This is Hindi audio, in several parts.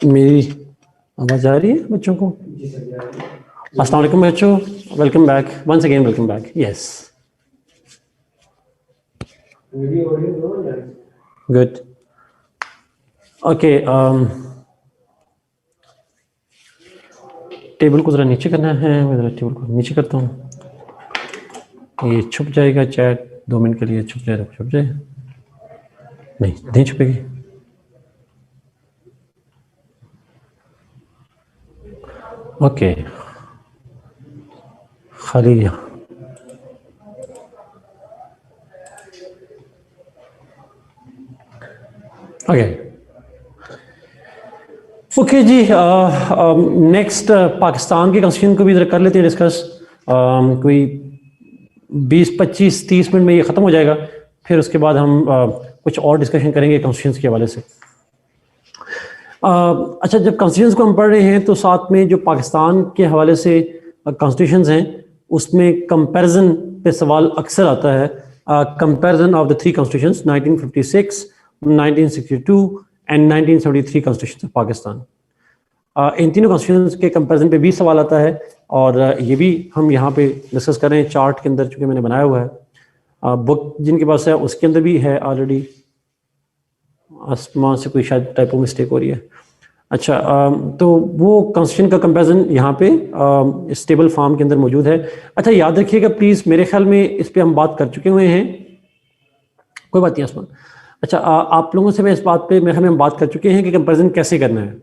मेरी आवाज़ आ रही है बच्चों को? अस्सलाम वालेकुम बच्चों, welcome back once again, welcome back. Yes, good, okay. Table को ज़रा नीचे करना है, मैं ज़रा टेबल को नीचे करता हूँ। ये छुप जाएगा चैट 2 मिनट के लिए, छुप जाए तो छुप जाए, नहीं छुपेगी। ओके, खाली ओके जी। नेक्स्ट पाकिस्तान के कॉन्स्टिट्यूशन को भी इधर कर लेते हैं डिस्कस। कोई 20-25-30 मिनट में ये ख़त्म हो जाएगा, फिर उसके बाद हम कुछ और डिस्कशन करेंगे कॉन्स्टिट्यूशन के हवाले से। अच्छा, जब कॉन्स्टिट्यूशन को हम पढ़ रहे हैं तो साथ में जो पाकिस्तान के हवाले से कॉन्स्टिट्यूशन हैं उसमें कंपैरिजन पे सवाल अक्सर आता है। Comparison of the 3 constitutions 1956, 1962 and 1973 constitution of Pakistan. इन तीनों कॉन्स्टिट्यूशंस के कंपैरिजन पे भी सवाल आता है और ये भी हम यहाँ पे डिस्कस कर रहे हैं चार्ट के अंदर, चूँकि मैंने बनाया हुआ है। बुक जिनके पास है उसके अंदर भी है ऑलरेडी। आसमान से कोई शायद टाइपो मिस्टेक हो रही है। अच्छा, तो वो कॉन्स्टिट्यूशन का कंपैरिजन यहाँ पे स्टेबल फॉर्म के अंदर मौजूद है। अच्छा, याद रखिएगा प्लीज़, मेरे ख्याल में इस पे हम बात कर चुके हुए हैं, कोई बात नहीं आसमान। अच्छा, आप लोगों से मैं इस बात पे मेरे ख्याल में हम बात कर चुके हैं कि कंपैरिजन कैसे करना है,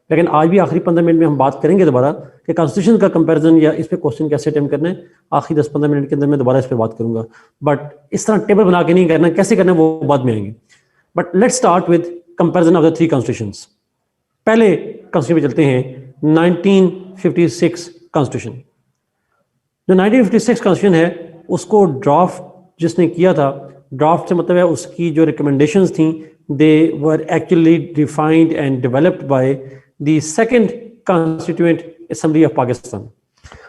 लेकिन आज भी आखिरी 15 मिनट में हम बात करेंगे दोबारा कि कॉन्स्टिट्यूशन का कंपैरिजन या इस पे क्वेश्चन कैसे अटेम्प्ट करना है। आखिरी 10-15 मिनट के अंदर मैं दोबारा इस पे बात करूंगा, बट इस तरह टेबल बना के नहीं करना, कैसे करना है वो बाद में आएंगे। But let's start with comparison of the 3 constitutions. पहले कॉन्स्टिट्यूशन पे चलते हैं, 1956 कॉन्स्टिट्यूशन। जो 1956 कॉन्स्टिट्यूशन है उसको ड्राफ्ट जिसने किया था, ड्राफ्ट से मतलब है उसकी जो रिकमेंडेशंस थी, they were actually defined and developed by the second constituent assembly of Pakistan.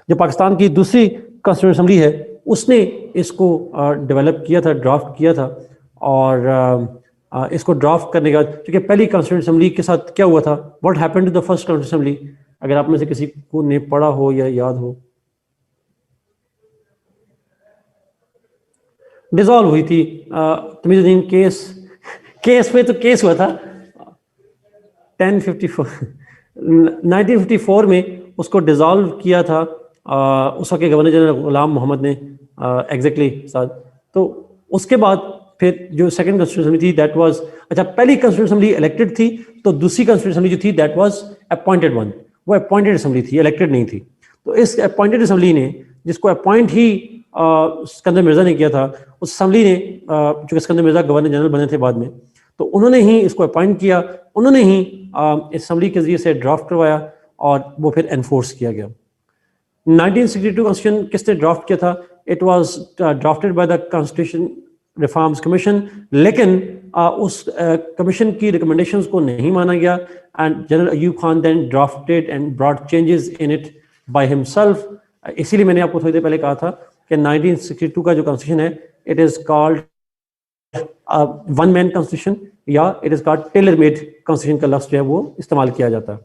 जो पाकिस्तान की दूसरी कॉन्स्टिट्यूएंट असेंबली है उसने इसको डेवलप किया था, ड्राफ्ट किया था। और इसको ड्राफ्ट करने के बाद, क्योंकि पहली कॉन्स्टिट्यूएंट असेंबली के साथ क्या हुआ था, what happened to the first constituent assembly, अगर आप में से किसी को ने पढ़ा हो या याद हो। डिसॉल्व हुई थी तमीजुद्दीन केस में, तो केस हुआ था 1954 में उसको डिसॉल्व किया था उस वक्त के गवर्नर जनरल गुलाम मोहम्मद ने एग्जैक्टली साथ। तो उसके बाद फिर जो सेकंड कॉन्स्टिट्यूशन थी दैट वाज, अच्छा पहली कॉन्स्टिट्यूशन असेंबली इलेक्टेड थी, तो दूसरी कॉन्स्टिट्यूशन असेंबली जो थी दैट वाज अपॉइंटेड वन, वो अपॉइंटेड असेंबली थी, इलेक्टेड नहीं थी। तो इस अपॉइंटेड असेंबली ने, जिसको अपॉइंट ही सिकंदर मिर्जा ने किया था, उस असेंबली ने, चूंकि सिकंदर मिर्जा गवर्नर जनरल बने थे बाद में, तो उन्होंने ही इसको अपॉइंट किया, उन्होंने ही इस असेंबली के जरिए से ड्राफ्ट करवाया और वो फिर एनफोर्स किया गया। 1962 कॉन्स्टिट्यूशन किसने ड्राफ्ट किया था? It was drafted by the constitution reforms commission, लेकिन उस कमीशन की रिकमेंडेशंस को नहीं माना गया and general Ayub Khan then drafted and brought changes in it by himself. इसीलिए मैंने आपको थोड़ी देर पहले कहा था कि 1962 का जो कॉन्स्टिट्यूशन है, it is called one man constitution, या it is called tailor made constitution का लफ्ज जो है वो इस्तेमाल किया जाता है।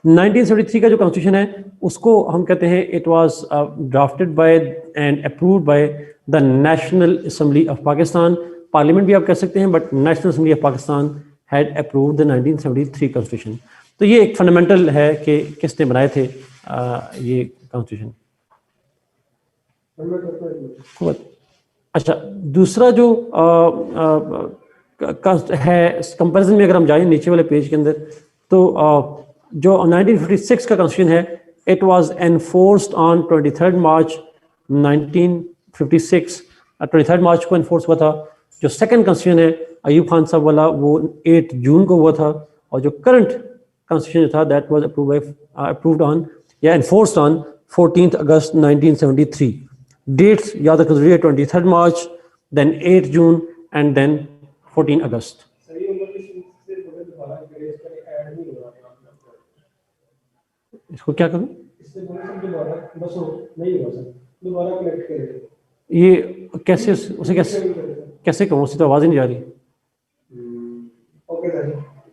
1973 का जो कॉन्स्टिट्यूशन है उसको हम कहते हैं it was drafted bye and approved by the national assembly of Pakistan. Parliament भी आप कह सकते हैं, but national assembly of Pakistan had approved the 1973 constitution. तो ये एक फंडामेंटल है कि किसने बनाए थे ये कॉन्स्टिट्यूशन। अच्छा, दूसरा जो है कंपैरिजन में, अगर हम जाएं नीचे वाले पेज के अंदर, तो जो 1956 का कॉन्स्टिट्यूशन है, इट वाज एनफोर्स्ड ऑन 23 मार्च 1956। 23 मार्च को एनफोर्स हुआ था। जो सेकंड कॉन्स्टिट्यूशन है अयूब खान साहब वाला, वो 8 जून को हुआ था। और जो करंट कॉन्स्टिट्यूशन था दैट वाज अप्रूव्ड ऑन या एनफोर्स्ड ऑन 14 अगस्त 1973। डेट्स याद रखना जरूरी है, 23 मार्च, देन 8 जून एंड देन 14 अगस्त। इसको क्या करूं? ये कैसे, उसे कैसे कहूँ, उससे तो आवाज ही नहीं जा रही।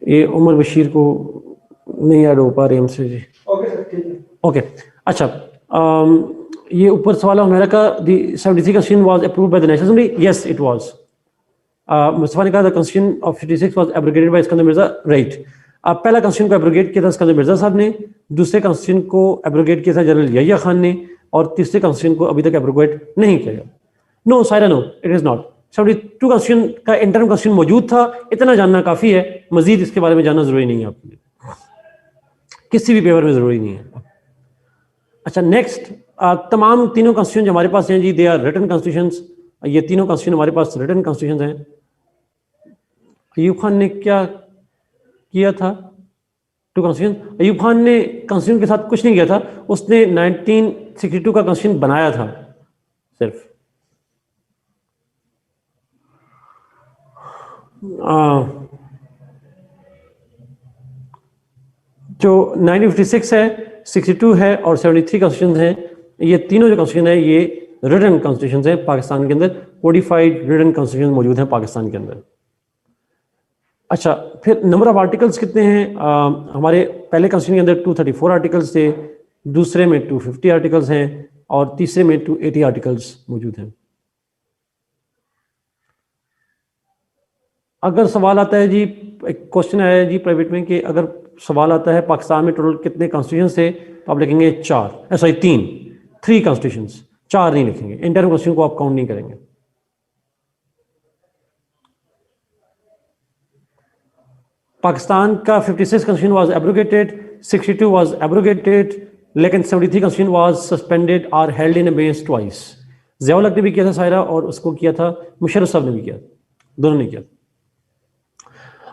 ये उमर बशीर को नहीं ऐड हो पा रहे हमसे जी। ओके सर, ठीक है। ओके अच्छा, ये ऊपर सवाल है अमेरिका the 73 constitution was approved by the national assembly. Yes it was. Mustafa ने कहा the constitution of 56 was abrogated by Sikandar Mirza. Right. पहला कॉन्स्टिट्यूशन को एब्रोगेट किया था सिकंदर मिर्जा साहब ने, दूसरे कॉन्स्टिट्यूशन को एब्रोगेट किया था जनरल यहिया खान ने, और तीसरे कॉन्स्टिट्यूशन को अभी तक एब्रोगेट नहीं किया गया। No Saira, no it is not. 72 constitution का इंटरम कॉन्स्टिट्यूशन मौजूद था, इतना जानना काफी है, मजीद इसके बारे में जानना जरूरी नहीं है आपके लिए, किसी भी पेपर में जरूरी नहीं है। अच्छा नेक्स्ट, तमाम तीनों कॉन्स्टिट्यूशन जो हमारे पास हैं जी, दे आर रिटन कॉन्स्टिट्यूशंस। ये तीनों कॉन्स्टिट्यूशन हमारे पास रिटन कॉन्स्टिट्यूशंस हैं। अयूब खान ने क्या किया था? टू कॉन्स्टिट्यूशन, अयूब खान ने कॉन्स्टिट्यूशन के साथ कुछ नहीं किया था, उसने 1962 का कॉन्स्टिट्यूशन बनाया था सिर्फ। जो 1956 है, 62 है और 73 कॉन्स्टिट्यूशन है, ये तीनों जो कॉन्स्टिट्यूशन है ये रिटन कॉन्स्टिट्यूशन है पाकिस्तान के अंदर, कोडिफाइड रिटन कॉन्स्टिट्यूशन मौजूद है पाकिस्तान के अंदर। अच्छा फिर नंबर ऑफ आर्टिकल्स कितने हैं? हमारे पहले कॉन्स्टिट्यूशन के अंदर 234 आर्टिकल्स थे, दूसरे में 250 आर्टिकल्स हैं और तीसरे में 280 आर्टिकल्स मौजूद हैं। अगर सवाल आता है जी, एक क्वेश्चन आया है जी प्राइवेट में कि अगर सवाल आता है पाकिस्तान में टोटल कितने कॉन्स्टिट्यूशन थे, तो आप लिखेंगे 4, सॉरी 3 कॉन्स्टिट्यूशंस, 4 नहीं लिखेंगे, इंटरनल कॉन्स्टिट्यूशन को आप काउंट नहीं करेंगे। पाकिस्तान का 56 constitution was abrogated, 62 was abrogated, लेकिन 73 कॉन्स्टिट्यूशन वाज सस्पेंडेड और held in abeyance twice. Ziaul हक ने भी किया था सायरा, और उसको किया था मुशर्रफ साहब ने भी किया, दोनों ने किया।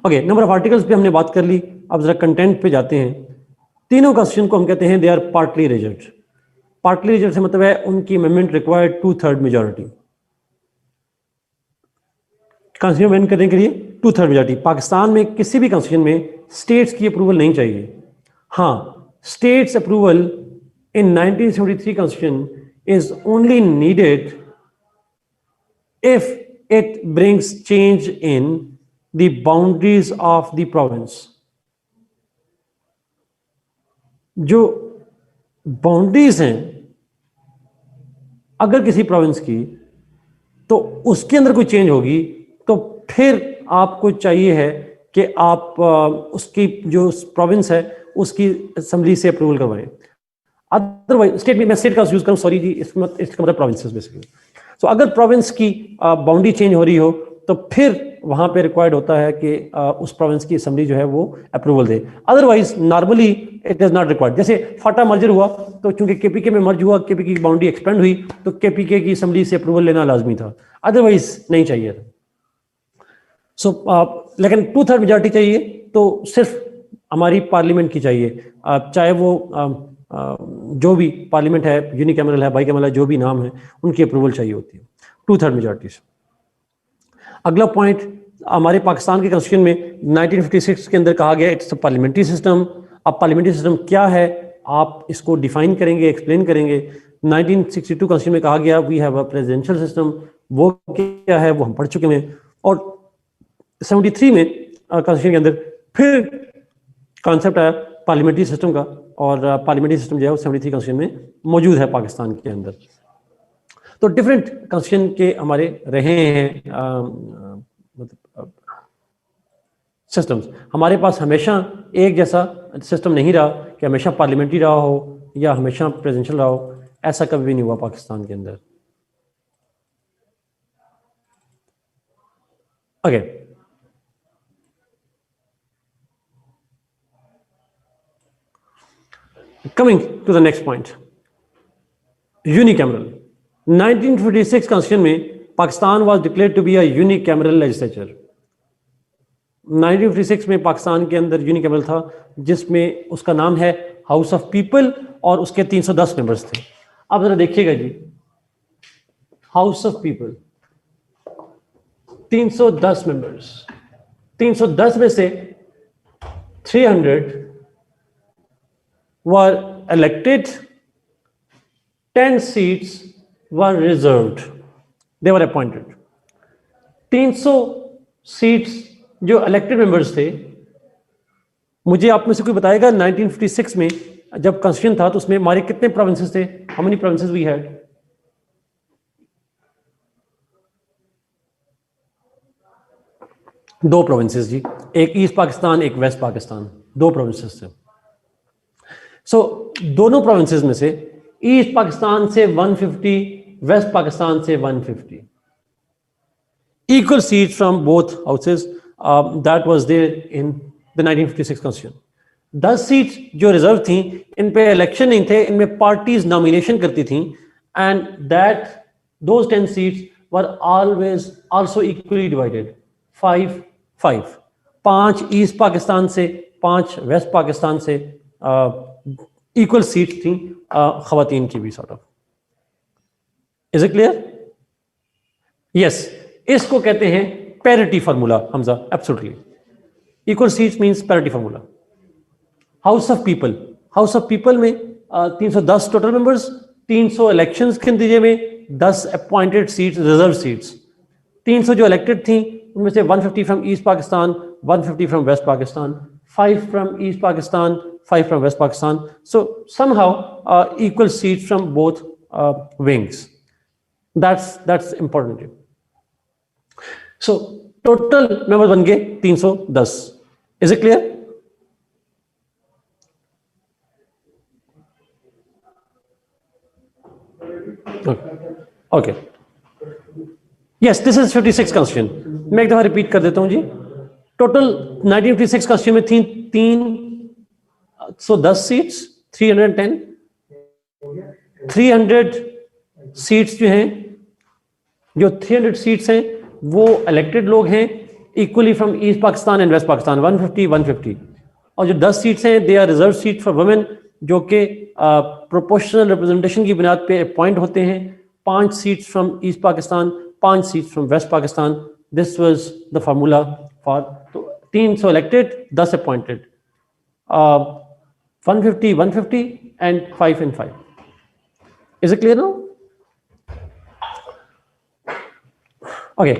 ओके, नंबर ऑफ आर्टिकल्स पे हमने बात कर ली, अब जरा कंटेंट पे जाते हैं। तीनों कॉन्स्टिट्यूशन को हम कहते हैं they are partly reject. Partly reject से मतलब है उनकी amendment required 2/3 majority. Constitution amend करने के लिए 2/3 मेजॉरिटी। पाकिस्तान में किसी भी कॉन्स्टिट्यूशन में स्टेट्स की अप्रूवल नहीं चाहिए। हाँ, states approval in 1973 constitution is only needed if it brings change in the boundaries of the province। जो बाउंड्रीज हैं अगर किसी प्रोविंस की, तो उसके अंदर कोई चेंज होगी तो फिर आपको चाहिए है कि आप उसकी जो प्रोविंस है उसकी असेंबली से अप्रूवल करवाएं। अदरवाइज स्टेट में, मैं स्टेट का यूज करूं, सॉरी जी, इसका मतलब प्रोविंसेस बेसिकली। तो अगर प्रोविंस की बाउंड्री चेंज हो रही हो तो फिर वहां पे रिक्वायर्ड होता है कि उस प्रोविंस की असेंबली जो है वो approval they. Otherwise normally it is not required. जैसे फाटा मर्जर हुआ तो चूंकि केपीके में मर्ज हुआ, केपीके की बाउंड्री एक्सपेंड हुई, तो केपीके की असेंबली से अप्रूवल लेना लाजमी था, अदरवाइज नहीं चाहिए था। सो लेकिन 2/3 मेजॉरिटी चाहिए तो सिर्फ हमारी पार्लियामेंट की चाहिए, चाहे वो जो भी पार्लियामेंट है, यूनिकैमरल है, बाईकैमरल है, जो भी नाम है, उनकी अप्रूवल चाहिए होती है 2/3 मेजॉरिटी से। अगला पॉइंट, हमारे पाकिस्तान के कॉन्स्टिट्यूशन में 1956 के अंदर कहा गया इट्स पार्लियामेंट्री सिस्टम। अब पार्लियामेंट्री सिस्टम क्या है आप इसको डिफाइन करेंगे, एक्सप्लेन करेंगे। 1962 कॉन्स्टिट्यूशन में कहा गया we have a presidential system, वो क्या है वो हम पढ़ चुके हैं। और 73 में कॉन्स्टिट्यूशन के अंदर फिर कॉन्सेप्ट आया पार्लियामेंट्री सिस्टम का, और पार्लियामेंट्री सिस्टम जो है वो 73 कॉन्स्टिट्यूशन में मौजूद है पाकिस्तान के अंदर। तो डिफरेंट कॉन्स्टिट्यूशन के हमारे रहे हैं मतलब सिस्टम्स। हमारे पास हमेशा एक जैसा सिस्टम नहीं रहा कि हमेशा पार्लियामेंट्री रहा हो या हमेशा प्रेसिडेंशियल रहा हो, ऐसा कभी भी नहीं हुआ पाकिस्तान के अंदर। Okay, coming to the next point, unicameral. 1956 constitution में Pakistan was declared to be a unicameral legislature. 1956 में पाकिस्तान के अंदर यूनिकैमरल था, जिसमें उसका नाम है हाउस ऑफ पीपल, और उसके 310 मेंबर्स थे। अब जरा देखिएगा जी, हाउस ऑफ पीपल 310 मेंबर्स, 310 में से 300 were elected, 10 seats were reserved, they were appointed। 300 seats जो इलेक्टेड मेंबर्स थे मुझे आप में से कोई बताएगा 1956 में जब कॉन्स्टिट्यूशन था तो उसमें हमारे कितने प्रोविंसेस थे? How many provinces we had? दो प्रोविंसेस जी, एक ईस्ट पाकिस्तान एक वेस्ट पाकिस्तान, दो प्रोविंसेस थे। सो दोनों प्रोविंसेस में से ईस्ट पाकिस्तान से 150, वेस्ट पाकिस्तान से 150, equal seats from both houses. That was there in the 1956 constitution. 10 seats जो रिजर्व थी, इन पे इलेक्शन नहीं थे, इनमें पार्टीज नॉमिनेशन करती थी, and that those 10 seats were always also equally divided 5-5, 5 east Pakistan से 5 वेस्ट पाकिस्तान से इक्वल सीट्स थी खवातीन की भी sort of. Is it clear? Yes, इसको कहते हैं parity formula Hamza, absolutely. Equal seats means parity formula. House of people में 310 टोटल मेंबर्स, 300 इलेक्शंस के नतीजे में 10 अपॉइंटेड सीट्स, रिजर्व सीट्स। 300 जो इलेक्टेड थी उनमें से 150 from east Pakistan, 150 from west Pakistan, 5 from east Pakistan, 5 from west Pakistan. So somehow equal seats from both wings. That's important. So total members बन गए 310. Is it clear? Okay. Yes, this is 56 constitution. मैं एक दफा रिपीट कर देता हूं जी। टोटल 1956 constitution में थी 310 सीट्स, 310, 300 सीट्स जो हैं, जो 300 सीट्स हैं वो इलेक्टेड लोग हैं equally from east Pakistan and west Pakistan, 150-150। और जो 10 सीट्स हैं they are reserve seat for women, जो कि प्रोपोर्शनल रिप्रेजेंटेशन की बुनियाद पे अपॉइंट होते हैं। 5 seats from east Pakistan, 5 seats from west Pakistan. This was the formula for 300 elected, 10 appointed, 150-150 and 5 and 5. Is it clear now? Okay,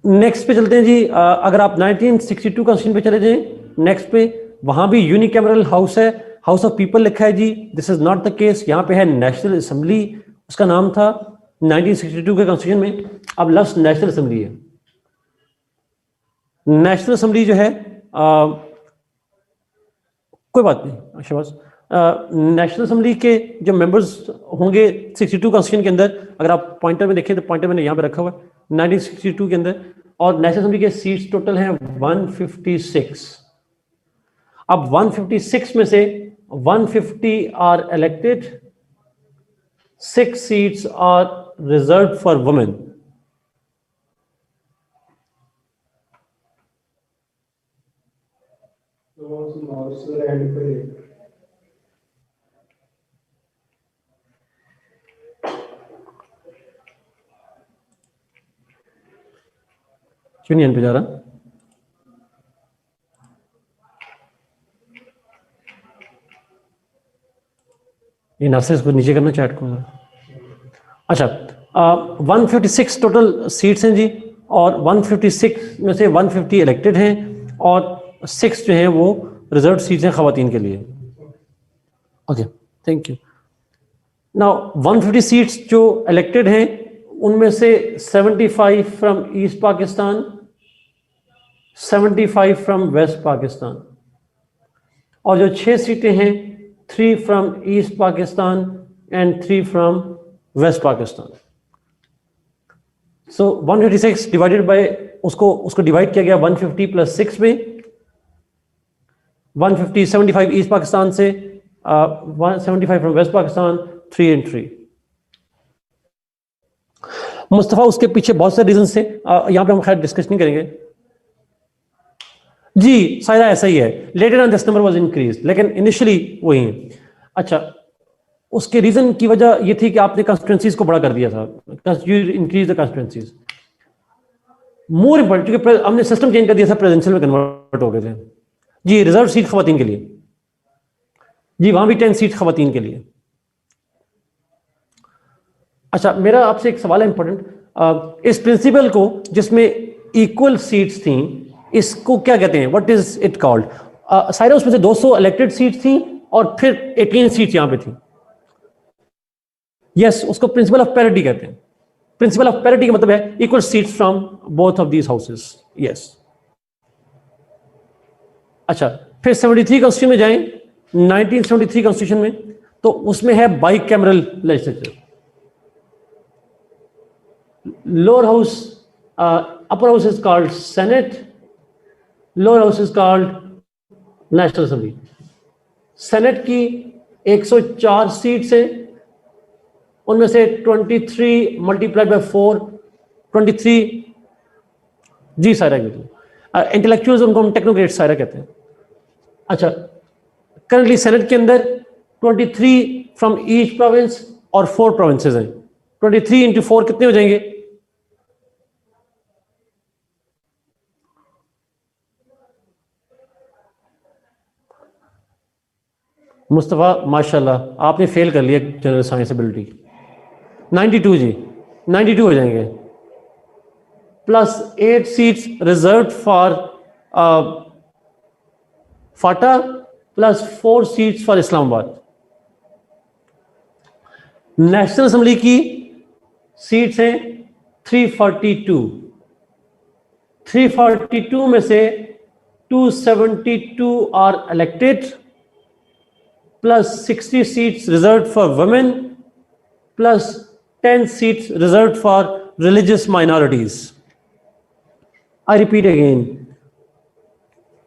next पे चलते हैं जी। अगर आप 1962 कॉन्स्टिट्यूशन पे चले जाएं, नेक्स्ट पे, वहां भी यूनिकैमरल हाउस है, हाउस ऑफ पीपल लिखा है जी। This is not the case, यहाँ पे है नेशनल असेंबली, उसका नाम था 1962 के कॉन्स्टिट्यूशन में, अब लफ्ज नेशनल असेंबली है। नेशनल असेंबली जो है कोई बात नहीं शहबाज, नेशनल असेंबली के जो मेंबर्स होंगे 62 कॉन्स्टिट्यूशन के अंदर, अगर आप पॉइंटर में देखें तो पॉइंटर मैंने यहाँ पे रखा हुआ है 1962 के अंदर, और नेशनल असेंबली के सीट्स टोटल हैं 156। अब 156 में से 150 are elected, 6 seats are reserve for women. क्यों नहीं पे जा रहा? ये नासिर को नीचे करना चैट को। अच्छा, 156 टोटल सीट्स हैं जी, और 156 में से 150 इलेक्टेड हैं और 6 जो हैं वो रिजर्व सीट्स हैं खवातीन के लिए। Okay, thank you. Now 150 seats जो इलेक्टेड हैं उनमें से 75 from east Pakistan, 75 from west Pakistan, और जो 6 सीटें हैं 3 from east Pakistan and 3 from west Pakistan. So 156 divided by, उसको डिवाइड किया गया 150 प्लस 6 में। 150 75 ईस्ट पाकिस्तान से, 175 from west Pakistan, 3 and 3। Mustafa, उसके पीछे बहुत सारे रीजन थे, यहां पे हम खैर डिस्कस नहीं करेंगे जी। सारा ऐसा ही है, later on this number was increase, लेकिन इनिशियली वही है। अच्छा, उसके रीजन की वजह ये थी कि आपने कॉन्स्टिट्यूंसीज को बड़ा कर दिया था, increase the constituencies. More important, क्योंकि हमने सिस्टम चेंज कर दिया था, प्रेसिडेंशियल में कन्वर्ट हो गए थे जी। रिजर्व सीट खवातीन के लिए जी, वहां भी 10 सीट खवातीन के लिए। अच्छा, मेरा आपसे एक सवाल है इंपॉर्टेंट, इस प्रिंसिपल को जिसमें इक्वल सीट्स थी, इसको क्या कहते हैं, what is it called? Saira उसमें से 200 इलेक्टेड सीट थी और फिर 18 सीट यहां पे थी। यस, उसको प्रिंसिपल ऑफ पैरिटी कहते हैं। प्रिंसिपल ऑफ पैरिटी का मतलब है equal seats from both of these houses. Yes. अच्छा, फिर 73 कॉन्स्टिट्यूशन में जाएं, 1973 कॉन्स्टिट्यूशन में, तो उसमें है by cameral legislature. Lower house, upper house is called Senate, lower house is called National Assembly. Senate की 104 सीट्स हैं, उनमें से 23 मल्टीप्लाइड बाय 4, 23। जी सायरा, इंटेलेक्चुअल्स उनको हम टेक्नोक्रेट सायरा कहते हैं। अच्छा, करंटली सेनेट के अंदर 23 फ्रॉम ईच प्रोविंस और 4 प्रोविंसेस हैं। 23 इंटू 4 कितने हो जाएंगे? मुस्तफ़ा माशाल्लाह आपने फेल कर लिया जनरल साइंस एबिलिटी। 92 जी, 92 हो जाएंगे, plus 8 seats reserve for Phata, plus 4 seats for Islamabad. National assembly की सीट्स हैं 342। 342 में से 272 are elected, plus 60 seats reserved for women, plus 10 seats reserved for religious minorities. I repeat again,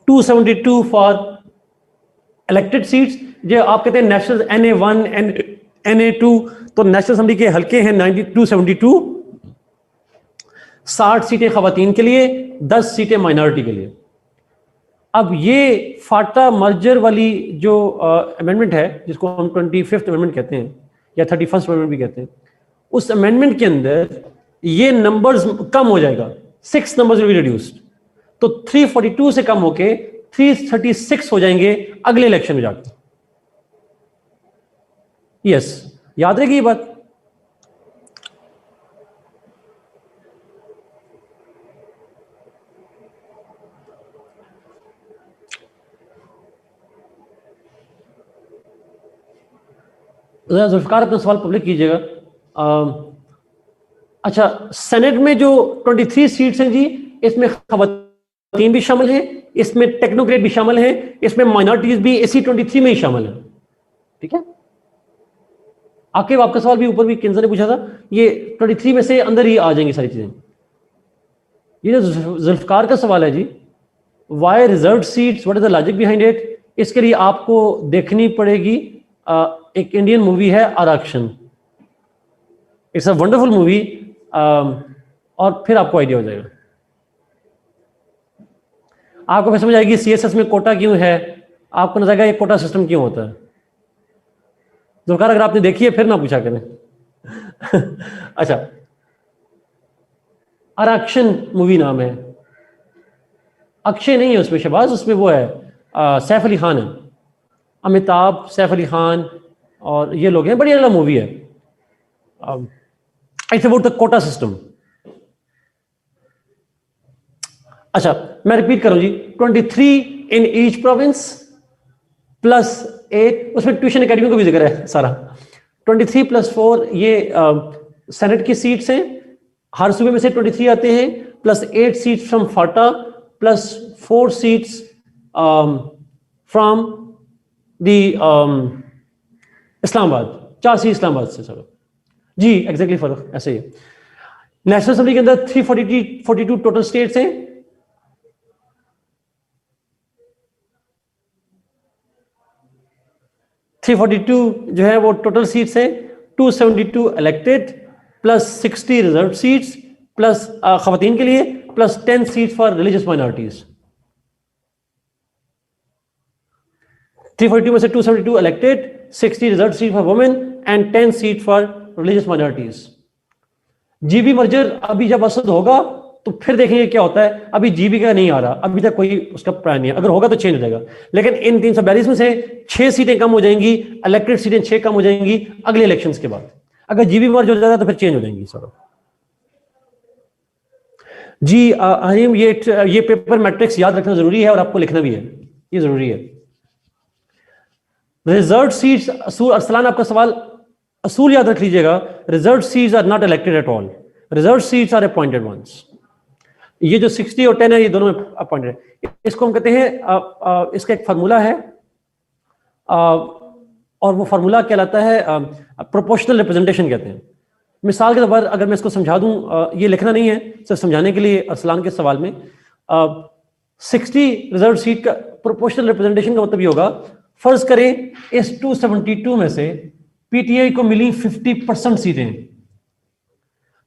272 for elected seats, जो आप कहते हैं नेशनल NA1 NA2, तो नेशनल असेंबली के हल्के हैं 272, 60 सीटें खवातीन के लिए, 10 सीटें माइनॉरिटी के लिए। अब ये फाटा मर्जर वाली जो अमेंडमेंट है, जिसको हम 25th अमेंडमेंट कहते हैं या 31st अमेंडमेंट भी कहते हैं, उस अमेंडमेंट के अंदर ये नंबर्स कम हो जाएगा, 6 नंबर्स विल बी रिड्यूस्ड। तो 342 से कम होके 336 हो जाएंगे अगले इलेक्शन में जाकर। यस, याद रहेगी ये बात। जुल्फकार अपना सवाल पब्लिक कीजिएगा। अच्छा, सेनेट में जो 23 सीट्स हैं जी, इसमें खवातीन भी शामिल हैं, इसमें टेक्नोक्रेट भी शामिल हैं, इसमें माइनॉरिटीज भी इसी 23 में ही शामिल हैं। ठीक है, आके आपका सवाल भी ऊपर भी किन्जा ने पूछा था, ये 23 में से अंदर ही आ जाएंगी सारी चीजें। ये जो जुल्फकार का सवाल है जी, why reserve seats, what is the logic behind it, इसके लिए आपको देखनी पड़ेगी एक इंडियन मूवी है आरक्षण। इट्स अ वंडरफुल मूवी, और फिर आपको आइडिया हो जाएगा, आपको फिर समझ आएगी सीएसएस में कोटा क्यों है, आपको नजर आएगा ये कोटा सिस्टम क्यों होता है। जुल्फकार अगर आपने देखी है फिर ना पूछा करें। अच्छा, आरक्षण मूवी नाम है, अक्षय नहीं है उसमें, शहबाज उसमें वो है, सैफ अली खान है, अमिताभ, सैफ अली खान और ये लोग हैं। बड़ी अगला मूवी है, it's about the quota system. अच्छा, मैं रिपीट करूं जी, 23 इन ईच प्रोविंस प्लस 8, उसमें ट्यूशन एकेडमी को भी जिक्र है सारा। 23 प्लस 4 ये सेनेट की सीट्स हैं, हर सूबे में से 23 आते हैं, plus 8 seats from Phata, plus 4 seats from the Islamabad, 4 seat Islamabad से सर। जी एग्जैक्टली फर्क ऐसे ही। नेशनल असेंबली के अंदर 342 टोटल स्टेट्स हैं, जो है वो टोटल सीट्स हैं, 272 elected, plus 60 reserve seats, plus खवातीन के लिए, plus 10 seats for religious minorities. 342 में से 272 elected, 60 reserve seat for women and 10 seat for religious minorities. GB merger अभी जब असद होगा तो फिर देखेंगे क्या होता है। अभी जीबी का नहीं आ रहा, अभी तक कोई उसका प्लान नहीं है, अगर होगा तो चेंज हो जाएगा। लेकिन इन 342 में से 6 सीटें कम हो जाएंगी, इलेक्टेड सीटें 6 कम हो जाएंगी अगले इलेक्शंस के बाद। अगर जीबी मर्ज हो जाता तो फिर चेंज हो जाएंगी सर। जी हरीम, ये पेपर मैट्रिक्स याद रखना जरूरी है और आपको लिखना भी है, ये जरूरी है। रिजर्व सीट्स, अरसलान आपका सवाल, असूल याद रख लीजिएगा, reserve seats are not elected at all, reserve seats are appointed once. ये जो 60 और 10 है, ये दोनों में अपॉइंटेड है। इसको हम कहते हैं, इसका एक फार्मूला है, और वो फार्मूला कहलाता है प्रोपोर्शनल रिप्रेजेंटेशन कहते हैं। मिसाल के तौर पर अगर मैं इसको समझा दूं, ये लिखना नहीं है, सिर्फ समझाने के लिए अरसलान के सवाल में, 60 रिजर्व सीट का प्रोपोर्शनल रिप्रेजेंटेशन का मतलब ये होगा, फर्ज करें इस 272 में से पीटीआई को मिली 50% सीटें,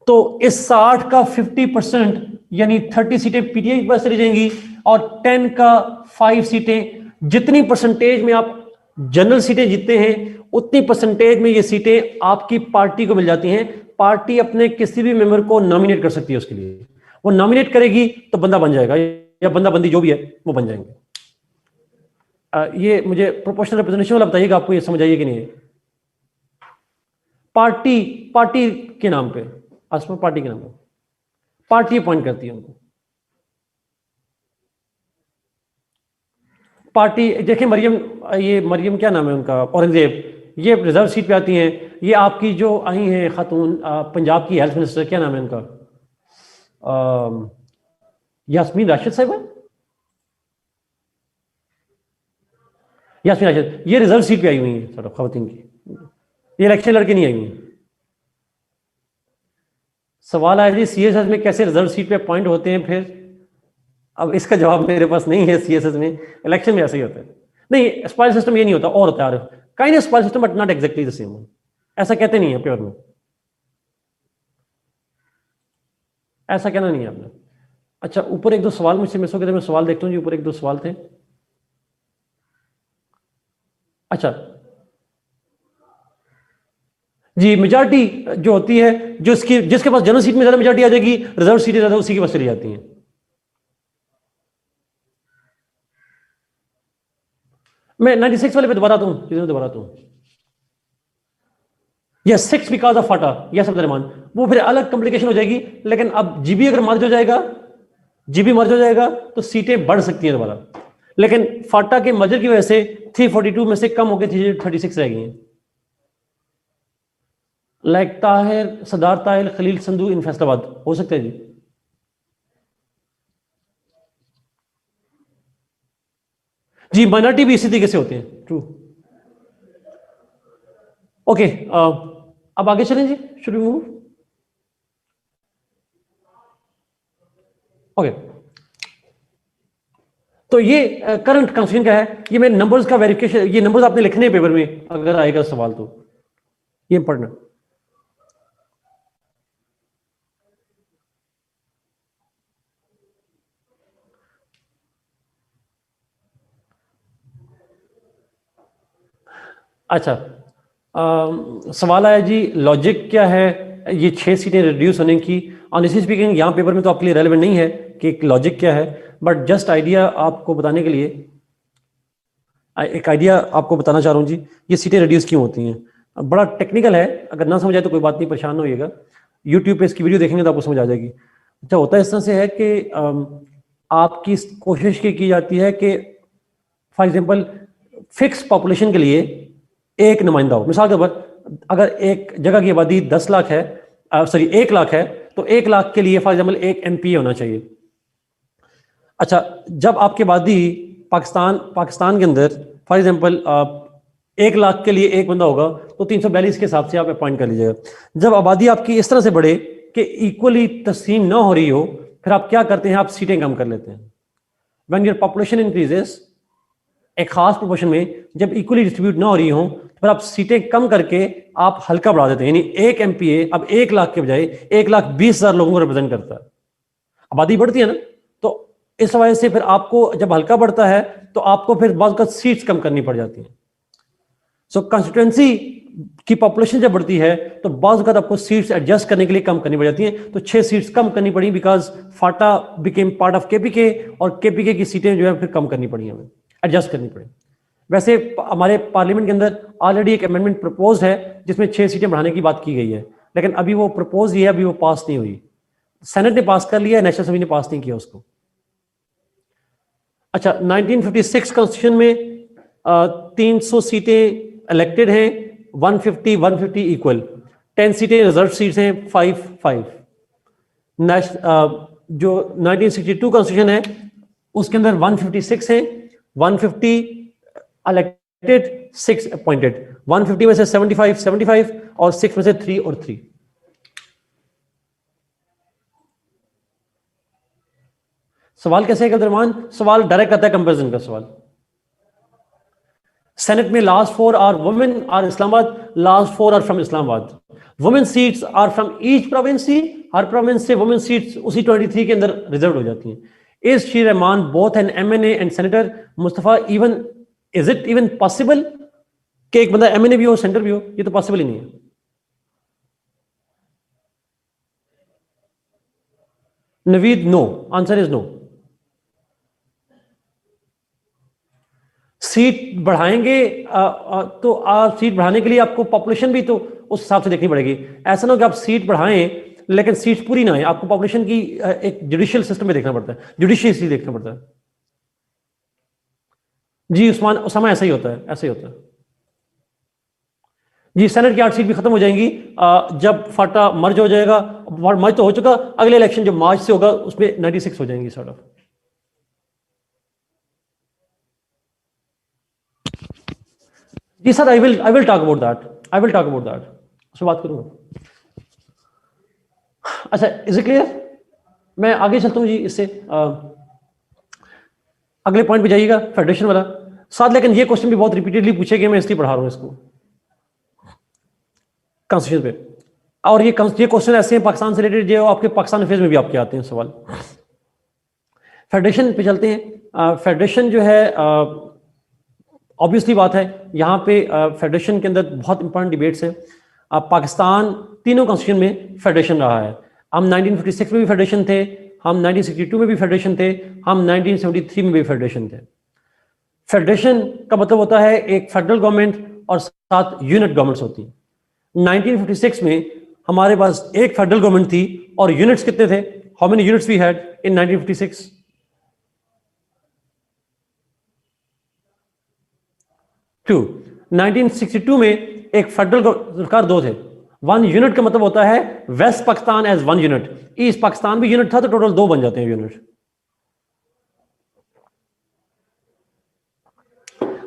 तो इस 60 का 50% यानी 30 सीटें पीटीआई के पास चली जाएंगी, और 10 का 5 सीटें, जितनी परसेंटेज में आप जनरल सीटें जीतते हैं उतनी परसेंटेज में ये सीटें आपकी पार्टी को मिल जाती हैं। पार्टी अपने किसी भी मेंबर को नॉमिनेट कर सकती है, उसके लिए वो नॉमिनेट करेगी तो बंदा बन जाएगा, या बंदा बंदी जो भी है वो बन जाएंगे। ये मुझे प्रोपोर्शनल रिप्रेजेंटेशन वाला बताइएगा, आपको ये समझ आइए कि नहीं है? पार्टी के नाम पे, आसमा पार्टी के नाम पे पार्टी अपॉइंट करती है उनको। पार्टी देखिए, मरियम क्या नाम है उनका, औरंगजेब, ये रिजर्व सीट पे आती हैं। ये आपकी जो आई हैं खातून, पंजाब की हेल्थ मिनिस्टर, क्या नाम है उनका, यास्मीन राशिद साहिबा, यास्मीन राशिद, ये रिजर्व सीट पे आई हुई हैं सर, खवातीन की, ये इलेक्शन लड़के नहीं आई हुई हैं। सवाल आया जी सीएसएस में कैसे रिजर्व सीट पे अपॉइंट होते हैं फिर? अब इसका जवाब मेरे पास नहीं है। सीएसएस में इलेक्शन में ऐसे ही होता है। नहीं, स्पाइल सिस्टम ये नहीं होता, और होता है kind of स्पाइल system, but not exactly the same, ऐसा कहते नहीं है पेपर में, ऐसा कहना नहीं है आपने। अच्छा, ऊपर एक दो सवाल मुझसे मिस हो गए थे, मैं सवाल देखता हूँ जी, ऊपर एक दो सवाल थे। अच्छा जी, मेजॉरिटी जो होती है, जिसके पास जनरल सीट में ज्यादा मेजॉरिटी आ जाएगी, रिजर्व सीटें ज्यादा उसी के पास चली जाती हैं। मैं 96 वाले पे दोबारा आता हूँ, yes 6 because of Phata, yes Abdul Rahman, वो फिर अलग कॉम्प्लिकेशन हो जाएगी। लेकिन अब जीबी अगर मर्ज हो जाएगा, तो सीटें बढ़ सकती हैं दोबारा, लेकिन फाटा के मर्जर की वजह से 342 में से कम होकर 336 रह गई हैं। लाइक ताहिर, सरदार ताहिर खलील संधू इन फैसलाबाद हो सकते हैं जी। जी, माइनॉरिटी भी इसी तरीके से होते हैं, ट्रू। ओके, अब आगे चलें जी, शुड वी मूव? ओके, तो ये करंट कॉन्स्टिट्यूशन क्या है, ये मैं नंबर्स का वेरिफिकेशन, ये नंबर्स आपने लिखने हैं पेपर में अगर आएगा सवाल, तो ये इंपॉर्टेंट। अच्छा, सवाल आया जी, लॉजिक क्या है ये 6 सीटें रिड्यूस होने की? ऑनेस्टली स्पीकिंग यहाँ पेपर में तो आपके लिए रेलेवेंट नहीं है कि लॉजिक क्या है, बट जस्ट आइडिया आपको बताने के लिए एक आइडिया आपको बताना चाह रहा हूँ जी। ये सीटें रिड्यूस क्यों होती हैं, बड़ा टेक्निकल है, अगर ना समझ आए तो कोई बात नहीं, परेशान ना होइएगा, यूट्यूब पे इसकी वीडियो देखेंगे तो आपको समझ आ जाएगी। अच्छा, होता है इस तरह से है कि आपकी कोशिश की जाती है कि फॉर एग्जाम्पल फिक्स पॉपुलेशन के लिए एक नुमाइंदा हो। मिसाल के तौर पर अगर एक जगह की आबादी 10 लाख है, 1 लाख है, तो 1 लाख के लिए फॉर एग्जाम्पल एक एमपी होना चाहिए। अच्छा, जब आपकी आबादी पाकिस्तान के अंदर फॉर एग्जाम्पल 1 लाख के लिए एक बंदा होगा, तो 342 के हिसाब से आप अपॉइंट कर लीजिएगा। जब आबादी आपकी इस तरह से बढ़े कि इक्वली तस्सीम ना हो रही हो, फिर आप क्या करते हैं, आप सीटें कम कर लेते हैं। व्हेन योर पॉपुलेशन इंक्रीजेस, एक खास प्रोपोर्शन में जब इक्वली डिस्ट्रीब्यूट ना हो रही हो, तो फिर आप सीटें कम करके आप हल्का बढ़ा देते हैं। यानी एक एमपीए अब 1 लाख के बजाय 1,20,000 लोगों को रिप्रेजेंट करता है। आबादी बढ़ती है ना, तो इस वजह से फिर आपको जब हल्का बढ़ता है तो आपको फिर बहुत सीट्स कम करनी पड़ जाती हैं। सो कंस्टिट्यूएंसी की पॉपुलेशन जब बढ़ती है तो बहुत वक्त आपको सीट्स एडजस्ट करने के लिए कम करनी पड़ जाती हैं। तो 6 सीट्स कम करनी पड़ी because Phata became part of KPK, और केपीके की सीटें जो है फिर कम करनी पड़ी, हमें एडजस्ट करनी पड़ी। वैसे हमारे पार्लियामेंट के अंदर ऑलरेडी एक अमेंडमेंट प्रपोज है जिसमें 6 सीटें बढ़ाने की बात की गई है, लेकिन अभी वो प्रपोज ही है, अभी वो पास नहीं हुई। सेनेट ने पास कर लिया, नेशनल असेंबली ने पास नहीं किया उसको। अच्छा, 1956 कॉन्स्टिट्यूशन में 300 सीटें इलेक्टेड हैं, 150 इक्वल, 10 सीटें रिजर्व सीट्स हैं, 5-5। जो 1962 कॉन्स्टिट्यूशन है उसके अंदर 156 है, 150 इलेक्टेड, 6 अपॉइंटेड, 150 में से 75 और 6 में से 3 और 3। सवाल कैसे है अब्दुर्रहमान? सवाल डायरेक्ट आता है कंपैरिजन का सवाल। सेनेट में last 4 are women are Islamabad, last 4 are from Islamabad. Women seats are from each province, हर प्रोविंस से वुमेन सीट्स उसी 23 के अंदर रिजर्व हो जाती हैं। Is she Rehman both an MNA and senator? Mustafa, even is it even possible कि एक बंदा MNA भी हो सेनेटर भी हो? ये तो पॉसिबल ही नहीं है। Naveed, no, answer is no. Seat बढ़ाएंगे तो आप सीट बढ़ाने के लिए आपको पॉपुलेशन भी तो उस हिसाब से देखनी पड़ेगी। ऐसा ना हो कि आप सीट बढ़ाएं लेकिन सीट पूरी ना आए, आपको पॉपुलेशन की एक जुडिशियल सिस्टम में देखना पड़ता है, जुडिशियली देखना पड़ता है। जी उस्मान, उसामा, ऐसा ही होता है, ऐसा ही होता है जी। सेनेट की 8 सीट भी खत्म हो जाएंगी जब फाटा मर्ज हो जाएगा। मर्ज तो हो चुका, अगले इलेक्शन जो मार्च से होगा उसमें 96 हो जाएंगी सॉर्ट ऑफ। जी sir, I will talk about that, उससे बात करूंगा। अच्छा, इज इट क्लियर? मैं आगे चलता हूं जी इससे। अगले पॉइंट पे जाइएगा, फेडरेशन वाला साथ। लेकिन ये क्वेश्चन भी बहुत रिपीटेडली पूछे गए, मैं इसलिए पढ़ा रहा हूं इसको कॉन्स्टिट्यूशन पे। और ये क्वेश्चन ऐसे हैं पाकिस्तान से रिलेटेड जो आपके पाकिस्तान अफेयर्स में भी आपके आते हैं सवाल। फेडरेशन पे चलते हैं। फेडरेशन जो है ऑब्वियसली बात है, यहाँ पे फेडरेशन के अंदर बहुत इंपॉर्टेंट डिबेट्स हैं। पाकिस्तान तीनों कॉन्स्टिट्यूशन में फेडरेशन रहा है। हम 1956 में भी फेडरेशन थे, हम 1962 में भी फेडरेशन थे, हम 1973 में भी फेडरेशन थे। फेडरेशन का मतलब होता है एक फेडरल गवर्नमेंट और 7 यूनिट गवर्नमेंट्स होती हैं। 1956 में हमारे पास एक फेडरल गवर्नमेंट थी और यूनिट्स कितने थे? How many units we had in 1956? 2। 1962 में एक फेडरल सरकार 2 थे। 1 यूनिट का मतलब होता है west Pakistan as 1 unit, east Pakistan भी यूनिट था, तो टोटल 2 बन जाते हैं यूनिट।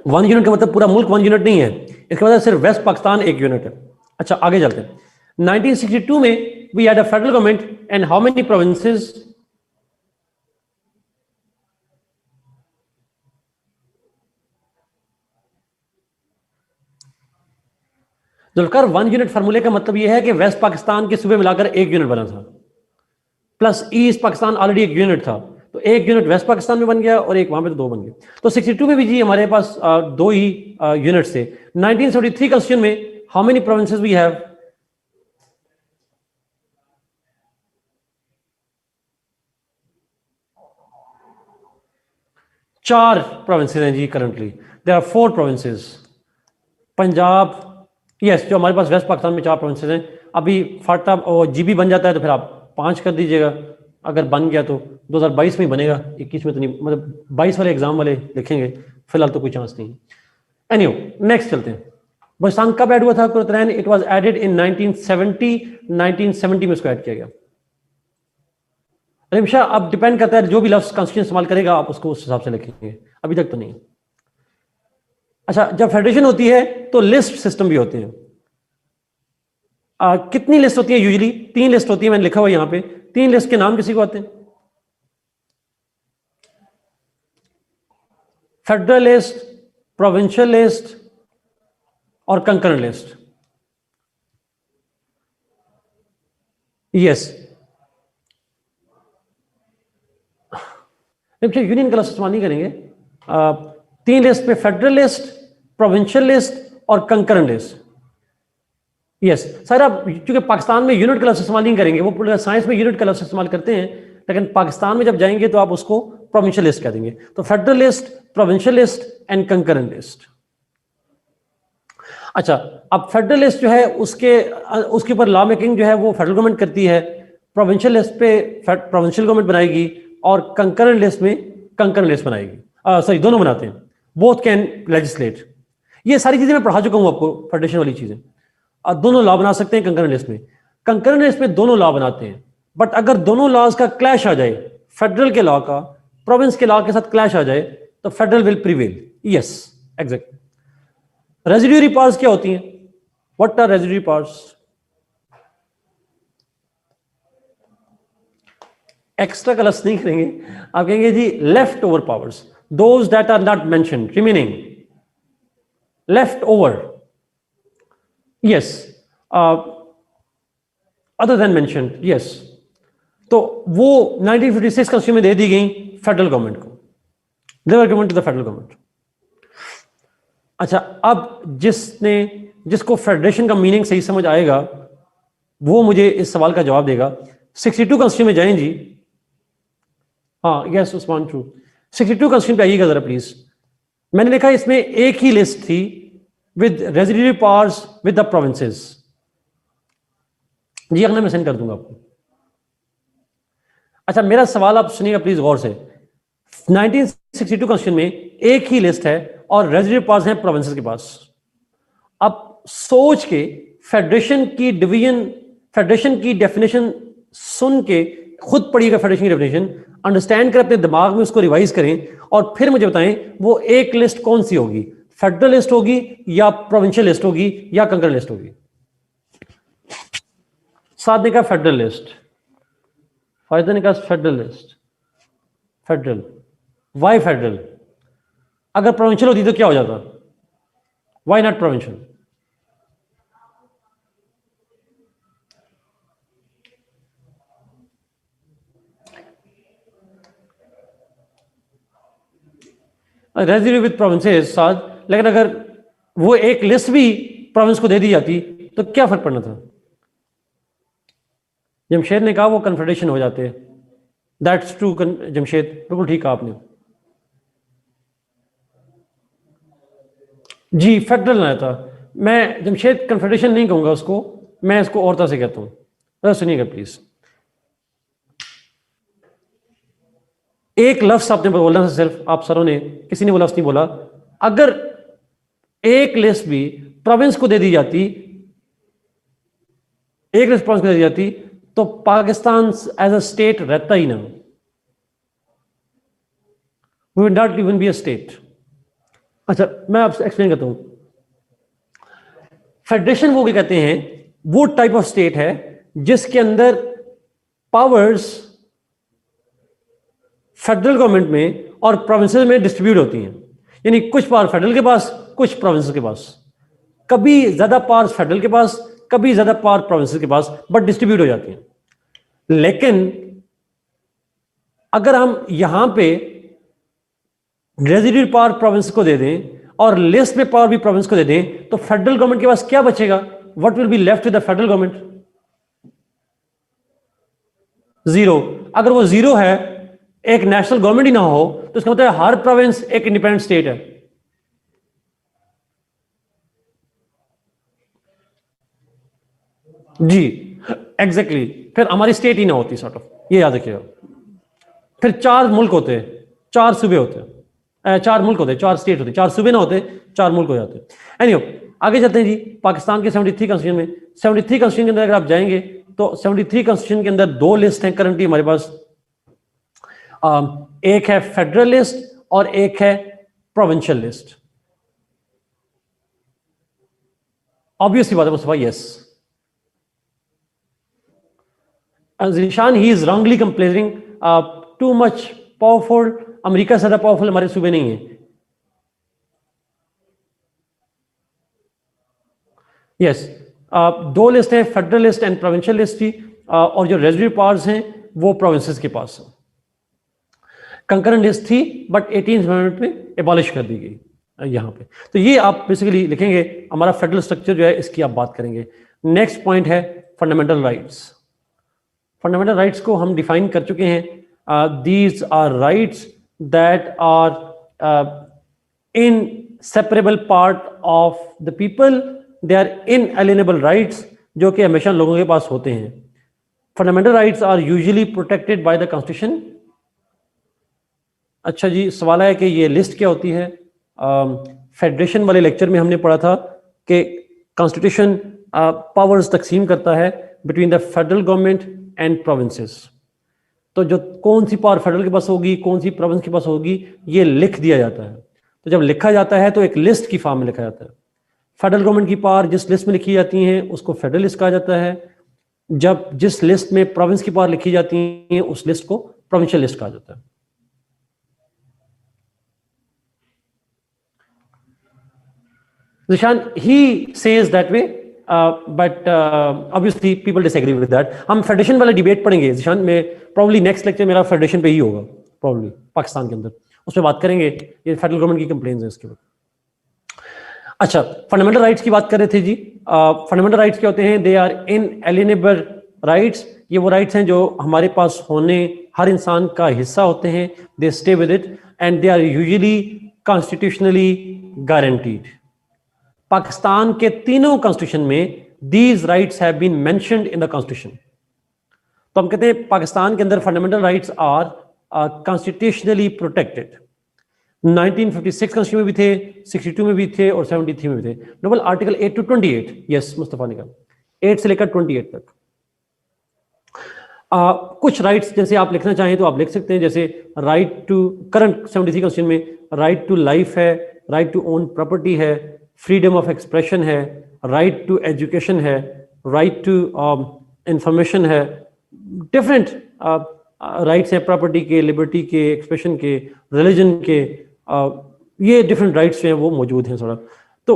1 यूनिट का मतलब पूरा मुल्क 1 यूनिट नहीं है, इसका मतलब सिर्फ वेस्ट पाकिस्तान एक यूनिट है। अच्छा, आगे चलते हैं। 1962 में we had a federal government and how many provinces? Zulfikar, 1 unit फार्मूले का मतलब यह है कि वेस्ट पाकिस्तान के सूबे मिलाकर एक यूनिट बना था, प्लस ईस्ट पाकिस्तान ऑलरेडी एक यूनिट था, तो एक यूनिट वेस्ट पाकिस्तान में बन गया और एक वहां पे तो 2 बन गए। तो 62 में भी जी हमारे पास 2 ही यूनिट्स थे। 1973 कॉन्स्टिट्यूशन में how many provinces we have? 4 provinces हैं जी currently. There are 4 provinces. Punjab, yes, जो हमारे पास वेस्ट पाकिस्तान में 4 प्रोविंसेस हैं। अभी फाटा और GB बन जाता है तो फिर आप 5 कर दीजिएगा, अगर बन गया तो 2022 में बनेगा, 21 में तो नहीं, मतलब 22 वाले एग्जाम वाले लिखेंगे, फिलहाल तो कोई चांस नहीं। एनीवे, नेक्स्ट चलते हैं। बलूचिस्तान कब ऐड हुआ था कुर्तरैन? इट वाज एडेड इन 1970 में उसको ऐड किया गया। अलीम शाह, अब डिपेंड करता है जो भी लफ्ज कॉन्स्टिट्यूशन इस्तेमाल करेगा आप उसको उस हिसाब से लिखेंगे, अभी तक तो नहीं। अच्छा, जब फेडरेशन होती है तो लिस्ट सिस्टम भी होते हैं। कितनी लिस्ट होती है? यूजुअली 3 लिस्ट होती है, मैंने लिखा हुआ यहां पे। 3 लिस्ट के नाम किसी को आते हैं? फेडरल लिस्ट, प्रोविंशियल लिस्ट और कंकरेंट लिस्ट। यस, यूनियन का लफ्ज इस्तेमाल नहीं करेंगे। 3 लिस्ट पे फेडरल लिस्ट, प्रोविंशियल लिस्ट और कंकरेंट लिस्ट। यस सर, आप चूंकि पाकिस्तान में यूनिट का लफ्ज इस्तेमाल नहीं करेंगे, वो साइंस में यूनिट का लफ्ज इस्तेमाल करते हैं, लेकिन पाकिस्तान में जब जाएंगे तो आप उसको प्रोविंशियल लिस्ट कह देंगे। तो federal list, provincial list and concurrent list. अच्छा, अब फेडरल लिस्ट जो है उसके ऊपर लॉ मेकिंग जो है वो फेडरल गवर्नमेंट करती है। प्रोविंशियल लिस्ट पे प्रोविंशियल गवर्नमेंट बनाएगी और कंकरेंट लिस्ट में कंकरेंट लिस्ट बनाएगी, सॉरी दोनों बनाते हैं, बोथ कैन लेजिस्लेट। ये सारी चीजें मैं पढ़ा चुका हूं आपको, फेडरेशन वाली चीजें। दोनों लॉ बना सकते हैं कंकरेंट लिस्ट में, कंकरेंट लिस्ट में दोनों लॉ बनाते हैं। बट अगर दोनों लॉज का क्लैश आ जाए, फेडरल के लॉ का प्रोविंस के लॉ के साथ क्लैश आ जाए, तो federal will prevail. Yes, exact. Residuary powers क्या होती हैं? What are residuary powers? Extra class नहीं करेंगे, आप कहेंगे जी left over powers, those that are not mentioned, remaining, left over, yes, other than mentioned, yes. तो वो 1956 कॉन्स्टिट्यूशन में दे दी गई फेडरल गवर्नमेंट को, they were given to the federal government. अच्छा, अब जिसको फेडरेशन का मीनिंग सही समझ आएगा वो मुझे इस सवाल का जवाब देगा। 62 कॉन्स्टिट्यूशन में जाएं जी। हाँ, यस उस्मान, ट्रू। 62 कॉन्स्टिट्यूशन पे आइएगा जरा प्लीज। मैंने देखा इसमें एक ही लिस्ट थी with residuary powers with the provinces. जी अगला मैं सेंड कर दूंगा आपको। अच्छा, मेरा सवाल आप सुनिएगा प्लीज गौर से। 1962 कॉन्स्टिट्यूशन में एक ही लिस्ट है और रेजिड्यूरी पावर्स हैं प्रोविंसेस के पास। अब सोच के फेडरेशन की डिवीजन, फेडरेशन की डेफिनेशन सुन के खुद पढ़िएगा फेडरेशन की डेफिनेशन, अंडरस्टैंड कर अपने दिमाग में उसको रिवाइज करें और फिर मुझे बताएं वो एक लिस्ट कौन सी होगी, फेडरल लिस्ट होगी या प्रोविंशियल लिस्ट होगी या कंकरेंट लिस्ट होगी। साथ ने कहा फेडरल लिस्ट, फायदा ने कहा federal list. Federal, why federal? अगर प्रोविंशियल होती तो क्या हो जाता? Why not provincial? Residue with provinces साथ, लेकिन अगर वो एक लिस्ट भी प्रोविंस को दे दी जाती तो क्या फर्क पड़ना था? जमशेद ने कहा वो कन्फेडरेशन हो जाते। दैट्स ट्रू जमशेद, बिल्कुल ठीक कहा आपने। जी फेडरल ना था, मैं जमशेद कन्फेडरेशन नहीं कहूंगा उसको, मैं इसको और तरह से कहता हूं। सुनिएगा प्लीज। एक लफ्ज आपने बोलना था सिर्फ, आप सरों ने, किसी ने वो लफ्ज नहीं बोला। अगर एक लिस्ट भी प्रोविंस को दे दी जाती, एक लिस्ट प्रोविंस को दे दी जाती, तो पाकिस्तान एज अ स्टेट रहता ही ना, we would not even be a state. अच्छा, मैं आपसे एक्सप्लेन करता हूं। फेडरेशन वो क्या कहते हैं, वो टाइप ऑफ स्टेट है जिसके अंदर पावर्स फेडरल गवर्नमेंट में और प्रोविंसेस में डिस्ट्रीब्यूट होती हैं। यानी कुछ पावर फेडरल के पास, कुछ प्रोविंसेस के पास। कभी ज्यादा पावर फेडरल के पास, कभी ज्यादा पावर प्रोविंसेस के पास, बट डिस्ट्रीब्यूट हो जाती हैं। लेकिन अगर हम यहां पे रेजिड्यूरी पावर प्रोविंस को दे दें और लिस्ट में पावर भी प्रोविंस को दे दें, तो फेडरल गवर्नमेंट के पास क्या बचेगा? What will be left with the federal government? Zero. अगर वो जीरो है, एक नेशनल गवर्नमेंट ही ना हो, तो इसका मतलब हर प्रोविंस एक इंडिपेंडेंट स्टेट है। जी एग्जैक्टली, फिर हमारी स्टेट ही ना होती सॉर्ट ऑफ, ये याद रखिएगा। फिर 4 मुल्क होते, 4 सूबे होते, 4 मुल्क होते, 4 स्टेट होते, 4 सूबे ना होते, 4 मुल्क हो जाते। एनीवे, आगे चलते हैं जी। पाकिस्तान के 73 कॉन्स्टिट्यूशन में, 73 कॉन्स्टिट्यूशन के अंदर अगर आप जाएंगे तो 73 कॉन्स्टिट्यूशन के अंदर 2 लिस्ट हैं करंटली हमारे पास। एक है फेडरल लिस्ट और एक है प्रोविंशियल लिस्ट। ऑब्वियसली बात है मुस्तफा, यस। निशान, he is wrongly complaining, too much powerful, America से ज्यादा पावरफुल हमारे सूबे नहीं है। यस, 2 लिस्ट है, federal list and provincial list की, और जो रेजिड्यूरी पावर्स हैं वो प्रोविंसेस के पास है। कंकरेंट लिस्ट थी बट 18th अमेंडमेंट में एबॉलिश कर दी गई यहां पे। तो ये आप बेसिकली लिखेंगे, हमारा फेडरल स्ट्रक्चर जो है इसकी आप बात करेंगे। नेक्स्ट पॉइंट है फंडामेंटल राइट्स। फंडामेंटल राइट्स को हम डिफाइन कर चुके हैं। These are rights that are inseparable part of the people, they are inalienable rights, जो कि हमेशा लोगों के पास होते हैं। Fundamental rights are usually protected by the constitution. अच्छा जी, सवाल है कि ये लिस्ट क्या होती है। फेडरेशन वाले लेक्चर में हमने पढ़ा था कि कॉन्स्टिट्यूशन पावर्स तकसीम करता है between the federal government and provinces. तो जो कौन सी पावर फेडरल के पास होगी, कौन सी प्रोविंस के पास होगी, ये लिख दिया जाता है। तो जब लिखा जाता है तो एक लिस्ट की फॉर्म में लिखा जाता है। फेडरल गवर्नमेंट की पावर जिस लिस्ट में लिखी जाती हैं उसको फेडरल लिस्ट कहा जाता है। जब जिस लिस्ट में प्रोविंस की पावर लिखी जाती है उस लिस्ट को प्रोविंशियल लिस्ट कहा जाता है। Zishan, he says that way, but obviously people disagree with that. हम फेडरेशन वाला डिबेट पढ़ेंगे जिशान में, प्रॉब्ली नेक्स्ट लेक्चर मेरा फेडरेशन पे ही होगा, प्रॉब्ली पाकिस्तान के अंदर उस पर बात करेंगे। ये फेडरल गवर्नमेंट की कंप्लेंट्स हैं इसके बाद। अच्छा, फंडामेंटल राइट्स की बात कर रहे थे जी। फंडामेंटल राइट्स क्या होते हैं? They are inalienable rights. ये वो राइट्स हैं जो हमारे पास होने, हर इंसान का हिस्सा होते हैं। They stay with it and they are usually constitutionally guaranteed. Pakistan के तीनों कॉन्स्टिट्यूशन में these rights have been mentioned in the constitution. तो हम कहते हैं पाकिस्तान के अंदर fundamental rights are constitutionally protected. 1956 constitution में भी थे, 62 में भी थे और 73 में भी थे। नोबल आर्टिकल 8 to 28, यस मुस्तफा ने कहा 8 से लेकर 28 तक। कुछ राइट्स जैसे आप लिखना चाहें तो आप लिख सकते हैं, जैसे राइट टू, करंट 73 कॉन्स्टिट्यूशन में राइट टू लाइफ है, राइट टू ओन प्रॉपर्टी है, फ्रीडम ऑफ एक्सप्रेशन है, राइट टू एजुकेशन है, राइट टू इंफॉर्मेशन है। डिफरेंट राइट्स हैं, प्रॉपर्टी के, लिबर्टी के, एक्सप्रेशन के, रिलीजन के, ये डिफरेंट राइट्स जो हैं वो मौजूद हैं थोड़ा। तो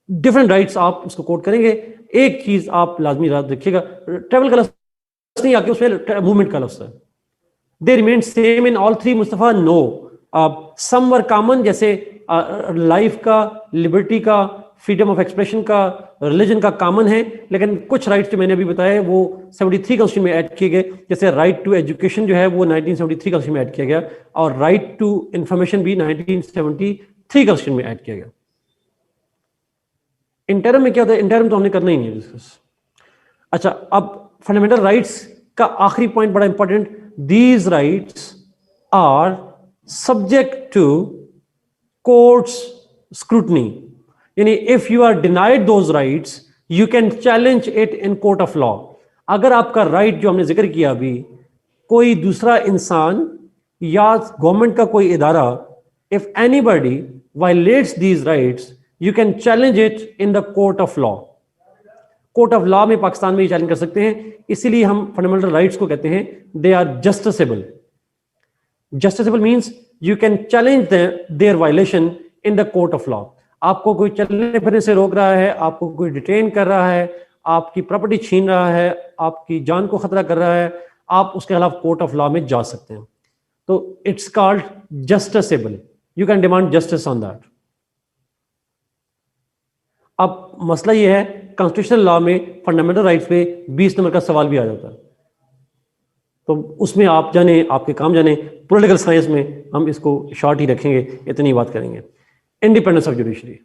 डिफरेंट राइट्स आप उसको कोट करेंगे। एक चीज आप लाजमी याद रखिएगा, ट्रेवल का लफ्ज नहीं आके उसमें मूवमेंट का लफ्ज है। They remain same in all three Mustafa? No, some were common, जैसे लाइफ का, लिबर्टी का, फ्रीडम ऑफ एक्सप्रेशन का, रिलीजन का कॉमन है, लेकिन कुछ राइट्स जो मैंने अभी बताए वो 73 कॉन्स्टिट्यूशन में ऐड किए गए। जैसे राइट टू एजुकेशन जो है वो 1973 कॉन्स्टिट्यूशन में ऐड किया गया, और राइट टू इंफॉर्मेशन भी 1973 कॉन्स्टिट्यूशन में ऐड किया गया। इंटरम में क्या होता है? इंटरम तो हमने करना ही नहीं है डिस्कस। अच्छा, अब फंडामेंटल राइट्स का आखिरी पॉइंट बड़ा important, these rights are subject to courts scrutiny. यानी if you are denied those rights you can challenge it in court of law. अगर आपका राइट जो हमने जिक्र किया अभी, कोई दूसरा इंसान या गवर्नमेंट का कोई इदारा, if anybody violets these rights you can challenge it in the court of law. Court of law में पाकिस्तान में ये चैलेंज कर सकते हैं। इसीलिए हम फंडामेंटल राइट्स को कहते हैं they are justiciable. Justiciable means you can challenge their violation in the court of law. आपको कोई चलने फिरने से रोक रहा है, आपको कोई डिटेन कर रहा है, आपकी प्रॉपर्टी छीन रहा है, आपकी जान को खतरा कर रहा है, आप उसके खिलाफ कोर्ट ऑफ लॉ में जा सकते हैं। तो it's called justiciable, you can demand justice on that. अब मसला ये है, कॉन्स्टिट्यूशनल लॉ में फंडामेंटल राइट्स पे 20 नंबर का सवाल भी आ जाता है, तो उसमें आप जाने, आपके काम जाने। पॉलिटिकल साइंस में हम इसको शॉर्ट ही रखेंगे, इतनी बात करेंगे। Independence of judiciary,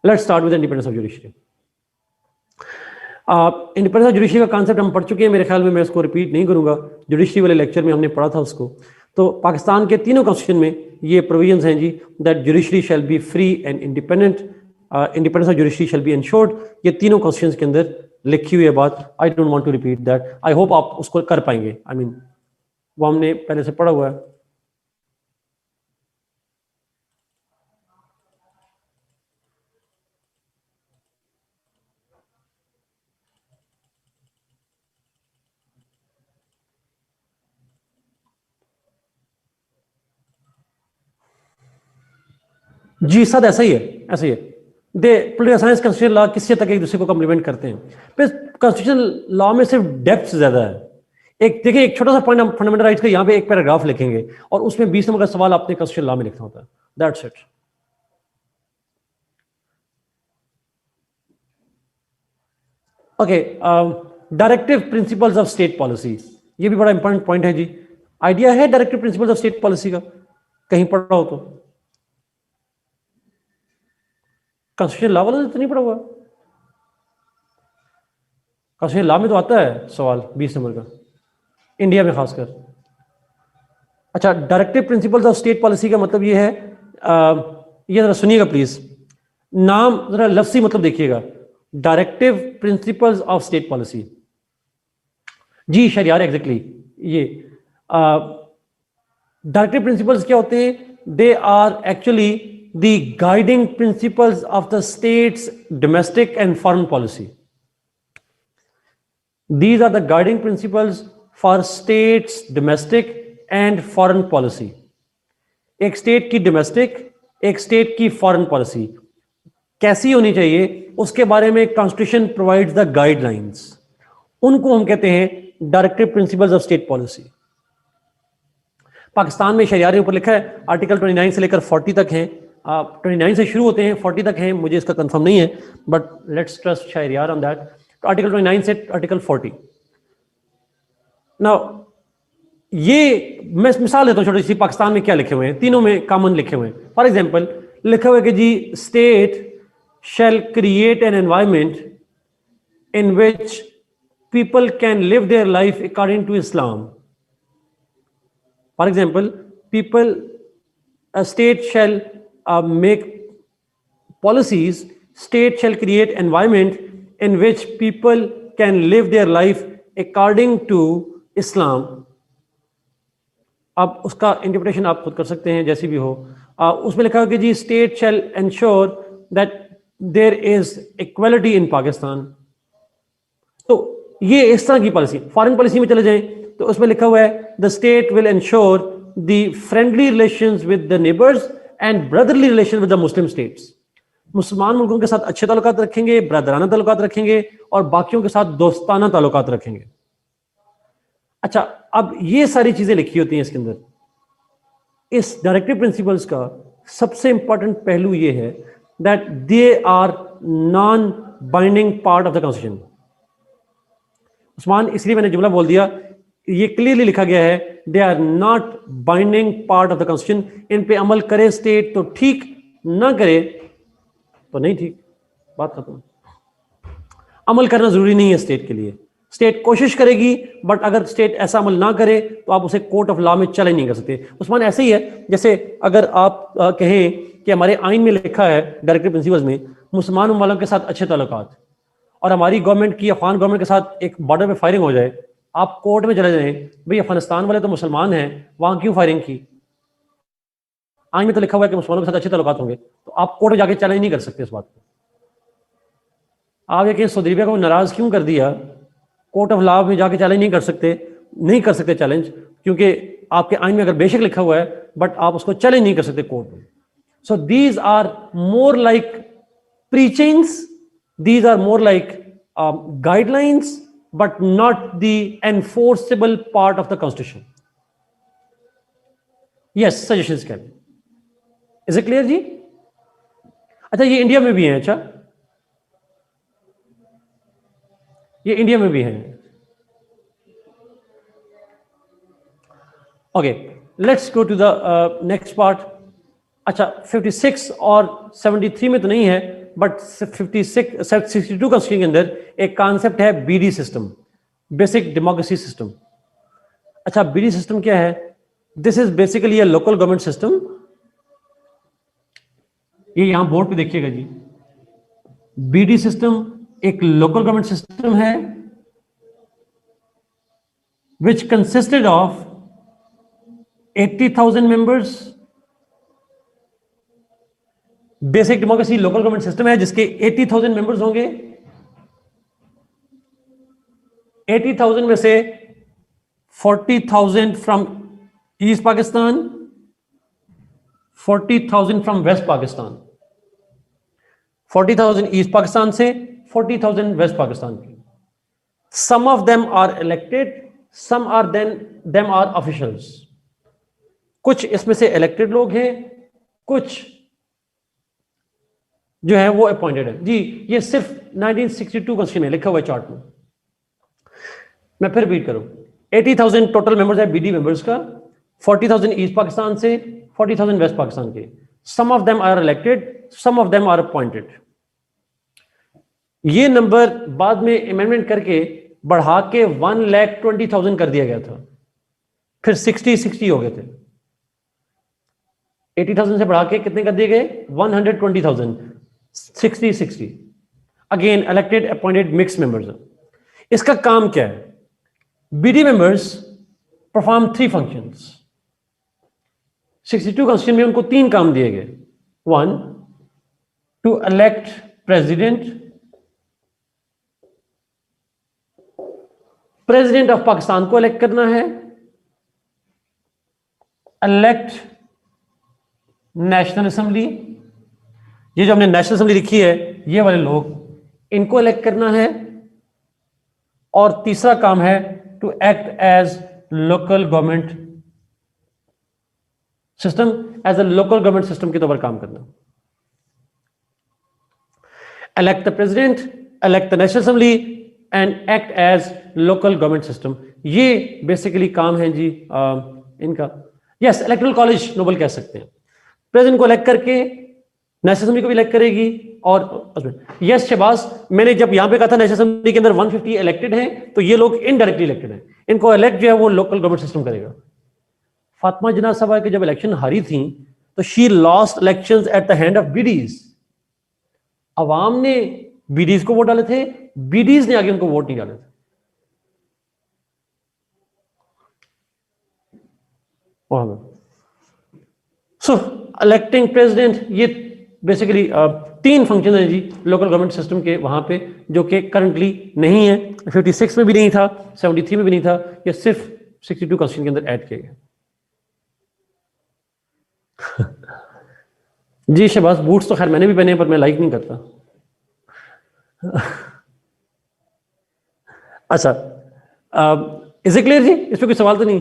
let's start with independence of judiciary. Independence of judiciary का कॉन्सेप्ट हम पढ़ चुके हैं, मेरे ख्याल में मैं इसको रिपीट नहीं करूंगा, जुडिशरी वाले लेक्चर में हमने पढ़ा था उसको। तो पाकिस्तान के तीनों कॉन्स्टिट्यूशन में ये प्रोविजंस हैं जी, that judiciary shall be free and independent, independence of judiciary shall be ensured. ये तीनों कॉन्स्टिट्यूशंस के अंदर लिखी हुई है बात। I don't want to repeat that, I hope आप उसको कर पाएंगे। आई मीन वो हमने पहले से पढ़ा हुआ है। जी सद ऐसा ही है, ऐसा ही है। दे पॉलिटिकल साइंस कॉन्स्टिट्यूशनल लॉ किसी हद तक एक दूसरे को कम्प्लीमेंट करते हैं, फिर कॉन्स्टिट्यूशनल लॉ में सिर्फ डेप्थ ज्यादा है। एक देखिए, एक छोटा सा पॉइंट हम फंडामेंटल राइट्स का यहाँ पे एक पैराग्राफ लिखेंगे और उसमें 20 नंबर का सवाल आपने कॉन्स्टिट्यूशनल लॉ में लिखना होता है, that's it. Okay, directive principles of state policy, ये भी बड़ा इंपॉर्टेंट पॉइंट है जी। आइडिया है directive principles of state policy का? कहीं पढ़ा हो तो? कॉन्स्टिट्यूशनल लॉ वाला तो नहीं पढ़ा हुआ? कॉन्स्टिट्यूशन लॉ में तो आता है सवाल 20 नंबर का, इंडिया में खासकर। अच्छा, directive principles of state policy का मतलब ये है, ये जरा सुनिएगा प्लीज, नाम जरा लफ्जी मतलब देखिएगा, directive principles of state policy. जी शरियार, एग्जैक्टली ये डायरेक्टिव प्रिंसिपल्स क्या होते हैं? They are actually the guiding principles of the state's domestic and foreign policy. These are the guiding principles for states domestic and foreign policy. एक स्टेट की डोमेस्टिक, एक स्टेट की फॉरेन पॉलिसी कैसी होनी चाहिए, उसके बारे में कॉन्स्टिट्यूशन प्रोवाइड्स द गाइडलाइंस। उनको हम कहते हैं directive principles of state policy. Pakistan में शरियारे ऊपर लिखा है आर्टिकल 29 से लेकर 40 तक हैं, 29 से शुरू होते हैं 40 तक हैं, मुझे इसका कंफर्म नहीं है, but let's trust Shahriar on that. Article 29 से आर्टिकल 40। नाउ ये मैं मिसाल देता हूं छोटी सी, पाकिस्तान में क्या लिखे हुए हैं, तीनों में कॉमन लिखे हुए हैं। फॉर एग्जांपल लिखा हुआ है कि जी state shall create an environment in which people can live their life according to Islam. For example people, state shall make policies, state shall create environment in which people can live their life according to Islam। अब उसका इंटरप्रिटेशन आप खुद कर सकते हैं जैसी भी हो। उसमें लिखा है कि जी state shall ensure that there is equality in Pakistan. तो ये इस तरह की पॉलिसी। फॉरेन पॉलिसी में चले जाएं तो उसमें लिखा हुआ है the state will ensure the friendly relations with the neighbours and brotherly relation with the Muslim states. मुसलमान मुल्कों के साथ अच्छे ताल्लुकात रखेंगे, ब्रदराना ताल्लुकात रखेंगे और बाकियों के साथ दोस्ताना ताल्लुकात रखेंगे। अच्छा, अब ये सारी चीजें लिखी होती हैं इसके अंदर। इस डायरेक्टिव प्रिंसिपल्स का सबसे इंपॉर्टेंट पहलू ये है that they are non binding part of the constitution. Usman, इसलिए मैंने जुमला बोल दिया, ये क्लियरली लिखा गया है they are not binding part of the constitution. इन पे अमल करे स्टेट तो ठीक, ना करे तो नहीं ठीक, बात खत्म। अमल करना जरूरी नहीं है स्टेट के लिए, स्टेट कोशिश करेगी, बट अगर स्टेट ऐसा अमल ना करे तो आप उसे कोर्ट ऑफ लॉ में चैलेंज नहीं कर सकते। उस्मान, ऐसे ही है जैसे अगर आप कहें कि हमारे आइन में लिखा है डायरेक्टिव प्रिंसिपल्स में मुसलमान वालों के साथ अच्छे ताल्लुकात, और हमारी गवर्नमेंट की अफगान गवर्नमेंट के साथ एक बॉर्डर पे फायरिंग हो जाए, आप कोर्ट में चले जाएं, भाई अफगानिस्तान वाले तो मुसलमान हैं, वहां क्यों फायरिंग की? आइन में तो लिखा हुआ है कि मुसलमानों के साथ अच्छे ताल्लुकात होंगे, तो आप कोर्ट में जाके चैलेंज नहीं कर सकते इस बात को। आप ये कहें सऊदी अरब को नाराज क्यों कर दिया, कोर्ट ऑफ लॉ में जाके चैलेंज नहीं कर सकते चैलेंज, क्योंकि आपके आइन में अगर बेशक लिखा हुआ है बट आप उसको चैलेंज नहीं कर सकते कोर्ट में। So these are more like preachings, these are more like guidelines, but not the enforceable part of the constitution. Yes, suggestions can. Is it clear जी? अच्छा, ये इंडिया में भी है। अच्छा, ये इंडिया में भी है। Okay, let's go to the next part. अच्छा, 56 और 73 में तो नहीं है, बट 62 कॉन्स्टिट्यूशन के अंदर एक कॉन्सेप्ट है BD system, basic democracy system. अच्छा, बीडी सिस्टम क्या है? This is basically a local government system. ये यहां बोर्ड पे देखिएगा जी, बीडी सिस्टम एक लोकल गवर्नमेंट सिस्टम है which consisted of 80,000 members। Basic democracy local government system है जिसके 80,000 मेंबर्स होंगे। 80,000 में से 40,000 from east Pakistan, 40,000 from west Pakistan. 40,000 east Pakistan से, 40,000 वेस्ट पाकिस्तान की। Some of them are elected, some are them are officials. कुछ इसमें से इलेक्टेड लोग हैं, कुछ जो है वो अपॉइंटेड है। जी, ये सिर्फ 1962 कॉन्स्टिट्यूशन में लिखा हुआ है चार्ट में। मैं फिर रिपीट करूं, 80,000 टोटल मेंबर्स है बीडी मेंबर्स का, 40,000 ईस्ट पाकिस्तान से, 40,000 वेस्ट पाकिस्तान के। Some of them are elected, some of them are appointed. ये नंबर बाद में अमेंडमेंट करके बढ़ा के 1,20,000 कर दिया गया था, फिर 60 हो गए थे। 80,000 से बढ़ा के कितने कर दिए गए? 120,000, 60 again elected appointed mix members. इसका काम क्या है? BD members perform 3 functions. 62 constitution में उनको 3 काम दिए गए। 1 to elect president of Pakistan को इलेक्ट करना है, इलेक्ट नेशनल असेंबली, ये जो हमने नेशनल असेंबली लिखी है ये वाले लोग, इनको इलेक्ट करना है, और तीसरा काम है to act as local government system, as a local government system के तौर पर काम करना। elect the president, elect the national assembly and act as local government system। ये बेसिकली काम है जी इनका। यस, इलेक्टोरल कॉलेज नोबल कह सकते हैं। प्रेसिडेंट को इलेक्ट करके नेशनल असेंबली को भी इलेक्ट करेगी। और यस शहबाज, मैंने जब यहां पे कहा था नेशनल असेंबली के अंदर 150 इलेक्टेड हैं, तो ये लोग इनडायरेक्टली इलेक्टेड हैं। इनको इलेक्ट जो है वो लोकल गवर्नमेंट सिस्टम करेगा। फातिमा जनाब साहबा के जब इलेक्शन हारी थी तो she lost elections at the hand of bidis. अवाम ने बीडीज को वोट डाले थे, बीडीज ने आगे उनको वोट नहीं डाले थे। सो इलेक्टिंग प्रेसिडेंट, ये बेसिकली 3 फंक्शन है जी लोकल गवर्नमेंट सिस्टम के वहां पे, जो कि करंटली नहीं है। 56 में भी नहीं था, 73 में भी नहीं था, ये सिर्फ 62 कॉन्स्टिट्यूशन के अंदर ऐड किया गया। जी शहबाज, बूट्स तो खैर मैंने भी पहने पर मैं लाइक नहीं करता। अच्छा, इज इट क्लियर जी? इस पर कोई सवाल तो नहीं?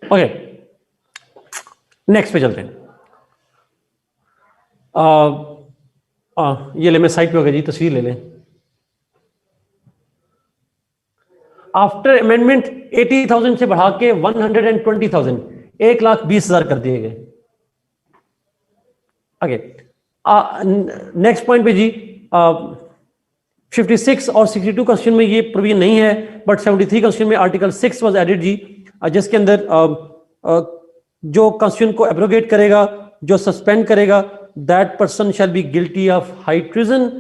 ओके, नेक्स्ट पे चलते हैं। ये ले, मैं साइड पे हो गया जी, तस्वीर ले लें। आफ्टर अमेंडमेंट 80,000 से बढ़ा के 120,000, 1,20,000 कर दिए गए। ओके, नेक्स्ट पॉइंट पे जी 56 और 62 क्वेश्चन में ये प्रोविजन नहीं है, बट 73 क्वेश्चन में आर्टिकल 6 वाज एडेड जी, जिसके अंदर जो कॉन्स्टिट्यूशन को एब्रोगेट करेगा, जो सस्पेंड करेगा, that person shall be guilty of high treason.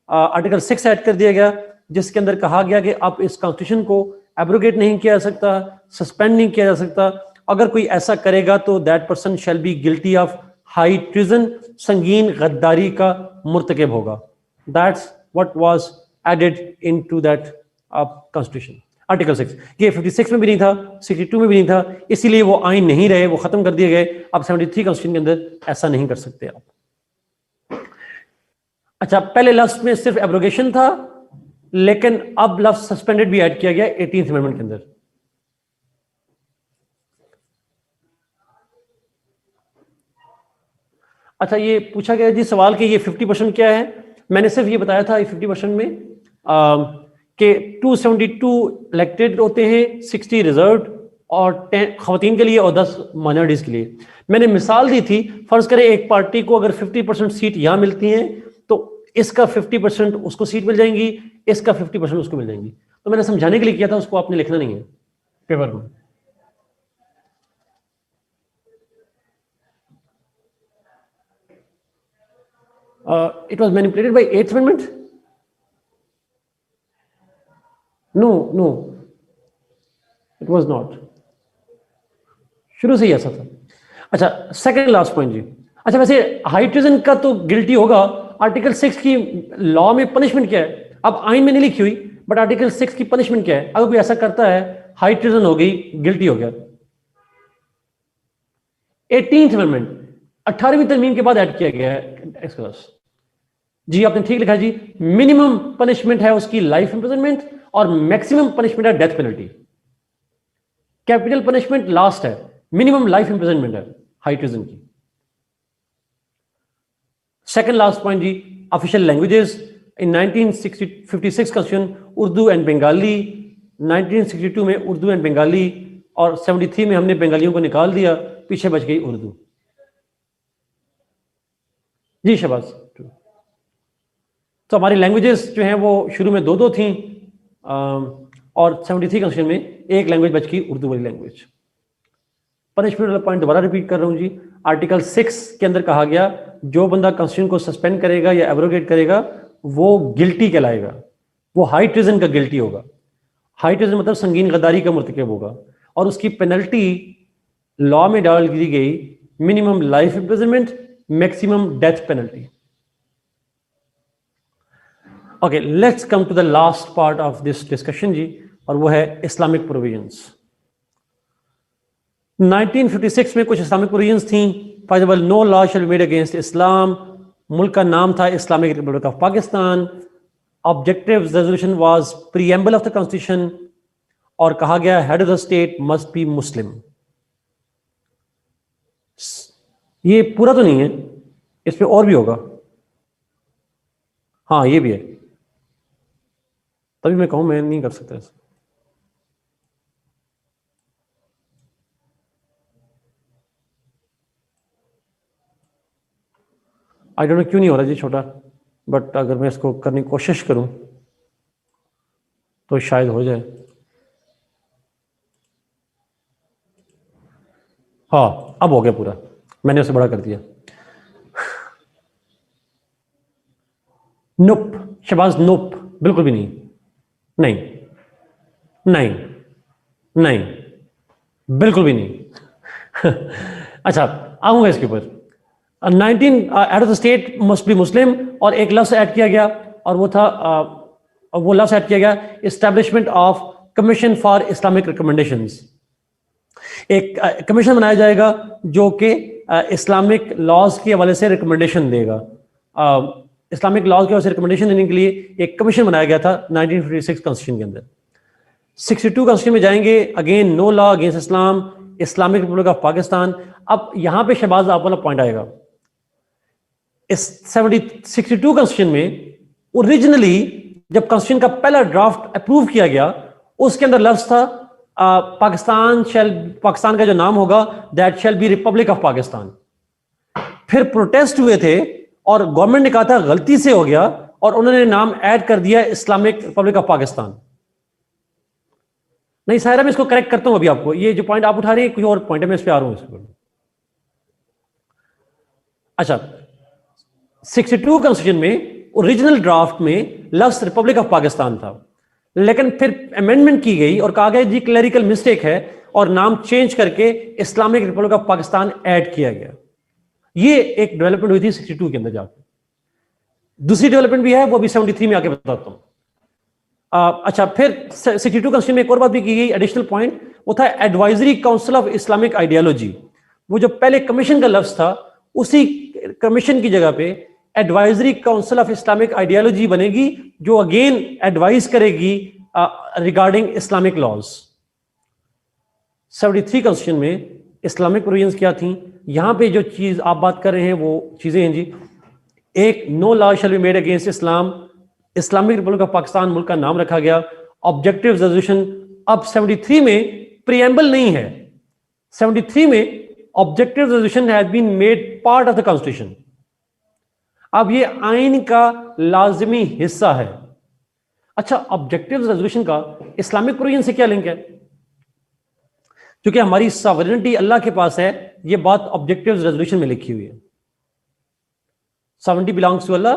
Article 6 add कर दिया गया, जिसके अंदर कहा गया कि अब इस कॉन्स्टिट्यूशन को एब्रोगेट नहीं किया जा सकता, सस्पेंड नहीं किया जा सकता। अगर कोई ऐसा करेगा तो that person shall be guilty of high treason, संगीन गद्दारी का मुर्तकिब होगा। That's what was added into that constitution, article 6। ये 56 में भी नहीं था, 62 में भी नहीं था, इसीलिए वो आइन नहीं रहे, वो खत्म कर दिए गए। अब 73 कॉन्स्टिट्यूशन के अंदर ऐसा नहीं कर सकते आप। अच्छा, पहले लफ्ज में सिर्फ एब्रोगेशन था, लेकिन अब लफ्ज सस्पेंडेड भी ऐड किया गया 18th अमेंडमेंट के अंदर। अच्छा, ये पूछा गया जी सवाल कि ये 50% क्या है। मैंने सिर्फ ये बताया था 50% में कि 272 इलेक्टेड होते हैं, 60 रिजर्व और 10 खवातीन के लिए और 10 माइनॉरिटीज के लिए। मैंने मिसाल दी थी, फर्ज करें एक पार्टी को अगर 50% सीट यहां मिलती हैं तो इसका 50% उसको सीट मिल जाएंगी, इसका 50% उसको मिल जाएंगी। तो मैंने समझाने के लिए किया था, उसको आपने लिखना नहीं है पेपर में। It was manipulated by 8th Amendment? No, it was not. शुरू से ही ऐसा था। अच्छा, सेकंड लास्ट पॉइंट जी। अच्छा, वैसे हाई ट्रीजन का तो गिल्टी होगा। आर्टिकल 6 की लॉ में पनिशमेंट क्या है? अब आइन में नहीं लिखी हुई, बट आर्टिकल 6 की पनिशमेंट क्या है? अगर कोई ऐसा करता है, हाई ट्रीजन हो गई, गिल्टी हो गया। 18th अमेंडमेंट 18वीं तरमीम के बाद ऐड किया गया है। जी आपने ठीक लिखा जी। मिनिमम पनिशमेंट है उसकी लाइफ इंप्रिजनमेंट और मैक्सिमम पनिशमेंट है death penalty. Capital punishment last है, मिनिमम लाइफ इंप्रिजनमेंट है हाई ट्रीजन की। सेकंड लास्ट पॉइंट जी, official languages in 1956 constitution Urdu and Bengali, 1962 में उर्दू एंड बंगाली, और 73 में हमने बंगालियों को निकाल दिया। पीछे बच गई उर्दू। जी शहबाज। तो हमारी लैंग्वेजेस जो हैं वो शुरू में दो थी, और 73 कंस्टिट्यूशन में एक लैंग्वेज बच गई, उर्दू वाली लैंग्वेज। पनिशमेंट वाला पॉइंट दोबारा रिपीट कर रहा हूं जी। आर्टिकल 6 के अंदर कहा गया जो बंदा कॉन्स्टिट्यूशन को सस्पेंड करेगा या एब्रोगेट करेगा वो गिल्टी कहलाएगा, वो हाई ट्रिजन का गिल्टी होगा। हाई ट्रिजन मतलब संगीन गद्दारी का मुर्तकिब होगा, और उसकी पेनल्टी लॉ में डाल दी गई minimum life imprisonment, maximum death penalty. Okay, let's come to the last part of this discussion जी, और वो है इस्लामिक प्रोविजंस। 1956 में कुछ इस्लामिक प्रोविजंस थी। For example, no law shall be made against Islam. मुल्क का नाम था Islamic republic of Pakistan. Objective resolution was preamble of the constitution, और कहा गया head of the state must be Muslim. ये पूरा तो नहीं है, इसमें और भी होगा। हाँ ये भी है, तभी मैं कहूं मैं नहीं कर सकता ऐसा। आई डोंट नो क्यों नहीं हो रहा जी छोटा, बट अगर मैं इसको करने की कोशिश करूं तो शायद हो जाए। हाँ अब हो गया पूरा, मैंने उसे बड़ा कर दिया। नोप शहबाज, नोप, बिल्कुल भी नहीं, नहीं नहीं नहीं, बिल्कुल भी नहीं। अच्छा आऊंगा इसके ऊपर। 19 head of the state must be Muslim, और एक लफ्ज ऐड किया गया, और वो था वो लफ्ज ऐड किया गया establishment of commission for Islamic recommendations. एक कमीशन बनाया जाएगा जो कि इस्लामिक लॉज के हवाले से रिकमेंडेशन देगा। इस्लामिक लॉज के हवाले से रिकमेंडेशन देने के लिए एक कमीशन बनाया गया था 1956 कॉन्स्टिट्यूशन के अंदर। 62 कॉन्स्टिट्यूशन में जाएंगे, again no law against Islam, Islamic republic of Pakistan. अब यहां पे शहबाज आप वाला पॉइंट आएगा। इस 62 कॉन्स्टिट्यूशन में ओरिजिनली जब कॉन्स्टिट्यूशन का पहला ड्राफ्ट अप्रूव किया गया, उसके अंदर लफ्ज था पाकिस्तान का जो नाम होगा that shall be Republic of Pakistan. फिर प्रोटेस्ट हुए थे और गवर्नमेंट ने कहा था गलती से हो गया, और उन्होंने नाम ऐड कर दिया इस्लामिक रिपब्लिक ऑफ पाकिस्तान। नहीं सायरा, मैं इसको करेक्ट करता हूं अभी आपको। ये जो पॉइंट आप उठा रहे हैं कोई और पॉइंट है, मैं इस पे आ रहा हूं इसको। अच्छा, 62 कॉन्स्टिट्यूशन में ओरिजिनल ड्राफ्ट में लफ्ज रिपब्लिक ऑफ पाकिस्तान था, लेकिन फिर अमेंडमेंट की गई और कहा गया जी क्लरिकल मिस्टेक है, और नाम चेंज करके Islamic republic of Pakistan add किया गया। ये एक डेवलपमेंट हुई थी 62 के अंदर जाकर। दूसरी डेवलपमेंट भी है, वो अभी 73 में आके बताता हूं। अच्छा, फिर 62 कॉन्स्टिट्यूशन में एक और बात भी की गई, एडिशनल पॉइंट, वो था advisory council of Islamic ideology. वो जो पहले कमीशन का लफ्ज था, उसी कमीशन की जगह पे advisory council of Islamic ideology बनेगी, जो अगेन एडवाइस करेगी रिगार्डिंग इस्लामिक लॉज। 73 कॉन्स्टिट्यूशन में इस्लामिक प्रोविजंस क्या थी? यहां पे जो चीज आप बात कर रहे हैं वो चीजें हैं जी। एक, no law shall be made against Islam, Islamic republic of Pakistan मुल्क का नाम रखा गया। ऑब्जेक्टिव रेजोल्यूशन, अब 73 में प्रीएम्बल नहीं है, 73 में objective resolution has been made part of the constitution. अब ये आइन का लाजमी हिस्सा है। अच्छा, ऑब्जेक्टिव रेजोल्यूशन का इस्लामिक प्रोविजन से क्या लिंक है? क्योंकि हमारी सॉवरेनिटी अल्लाह के पास है, ये बात ऑब्जेक्टिव रेजोल्यूशन में लिखी हुई है। Sovereignty belongs to Allah,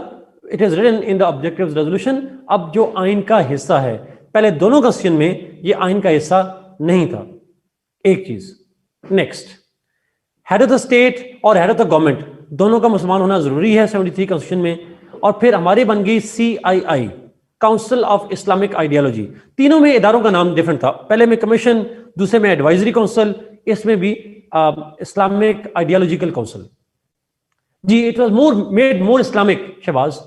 it is written in the objective resolution. अब जो आइन का हिस्सा है, पहले दोनों कॉन्स्टिट्यूशन में ये आइन का हिस्सा नहीं था। एक चीज। Next, head of the state और हेड ऑफ द गवर्नमेंट दोनों का मुसलमान होना जरूरी है 73 कॉन्स्टिट्यूशन में। और फिर हमारी बन गई CII, council of Islamic ideology. तीनों में इदारों का नाम डिफरेंट था, पहले में कमीशन, दूसरे में एडवाइजरी काउंसिल, इसमें भी इस्लामिक आइडियोलॉजिकल काउंसिल। जी, it was more made more Islamic Shahbaz.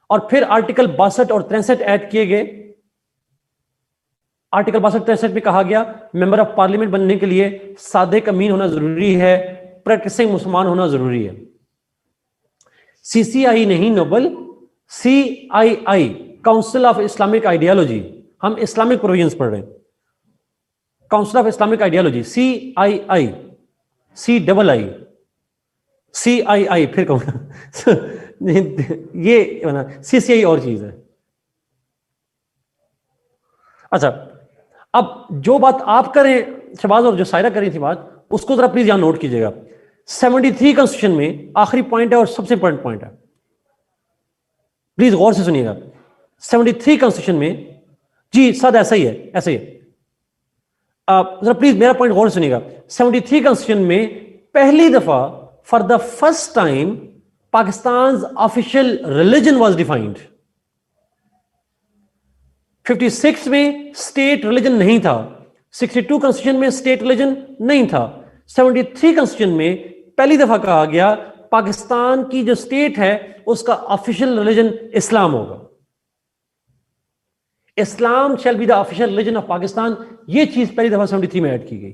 और फिर आर्टिकल 62 और 63 ऐड किए गए। आर्टिकल 62-63 में कहा गया मेंबर ऑफ पार्लियामेंट बनने के लिए सादिक अमीन होना जरूरी है, प्रैक्टिसिंग मुसलमान होना जरूरी है। CCI नहीं नोबल, CII, council of Islamic ideology. हम इस्लामिक प्रोविजंस पढ़ रहे हैं, council of Islamic ideology CII। CII, CII फिर कहूँगा ये बना, CCI और चीज है। अच्छा, अब जो बात आप करें शहबाज और जो सायरा कर रही थी बात, उसको जरा प्लीज यहां नोट कीजिएगा। 73 कॉन्स्टिट्यूशन में आखिरी पॉइंट है और सबसे इंपॉर्टेंट पॉइंट है, प्लीज गौर से सुनिएगा। 73 कॉन्स्टिट्यूशन में, जी सद ऐसा ही है, ऐसा ही है, जरा प्लीज मेरा पॉइंट गौर से सुनिएगा। 73 कॉन्स्टिट्यूशन में पहली दफा for the first time Pakistan official religion was defined. 56 में स्टेट रिलीजन नहीं था, 62 कॉन्स्टिट्यूशन में स्टेट रिलीजन नहीं था, 73 कॉन्स्टिट्यूशन में पहली दफा कहा गया पाकिस्तान की जो स्टेट है उसका ऑफिशियल रिलीजन इस्लाम होगा। Islam shall be the official religion of Pakistan, ये चीज पहली दफा 73 में ऐड की गई।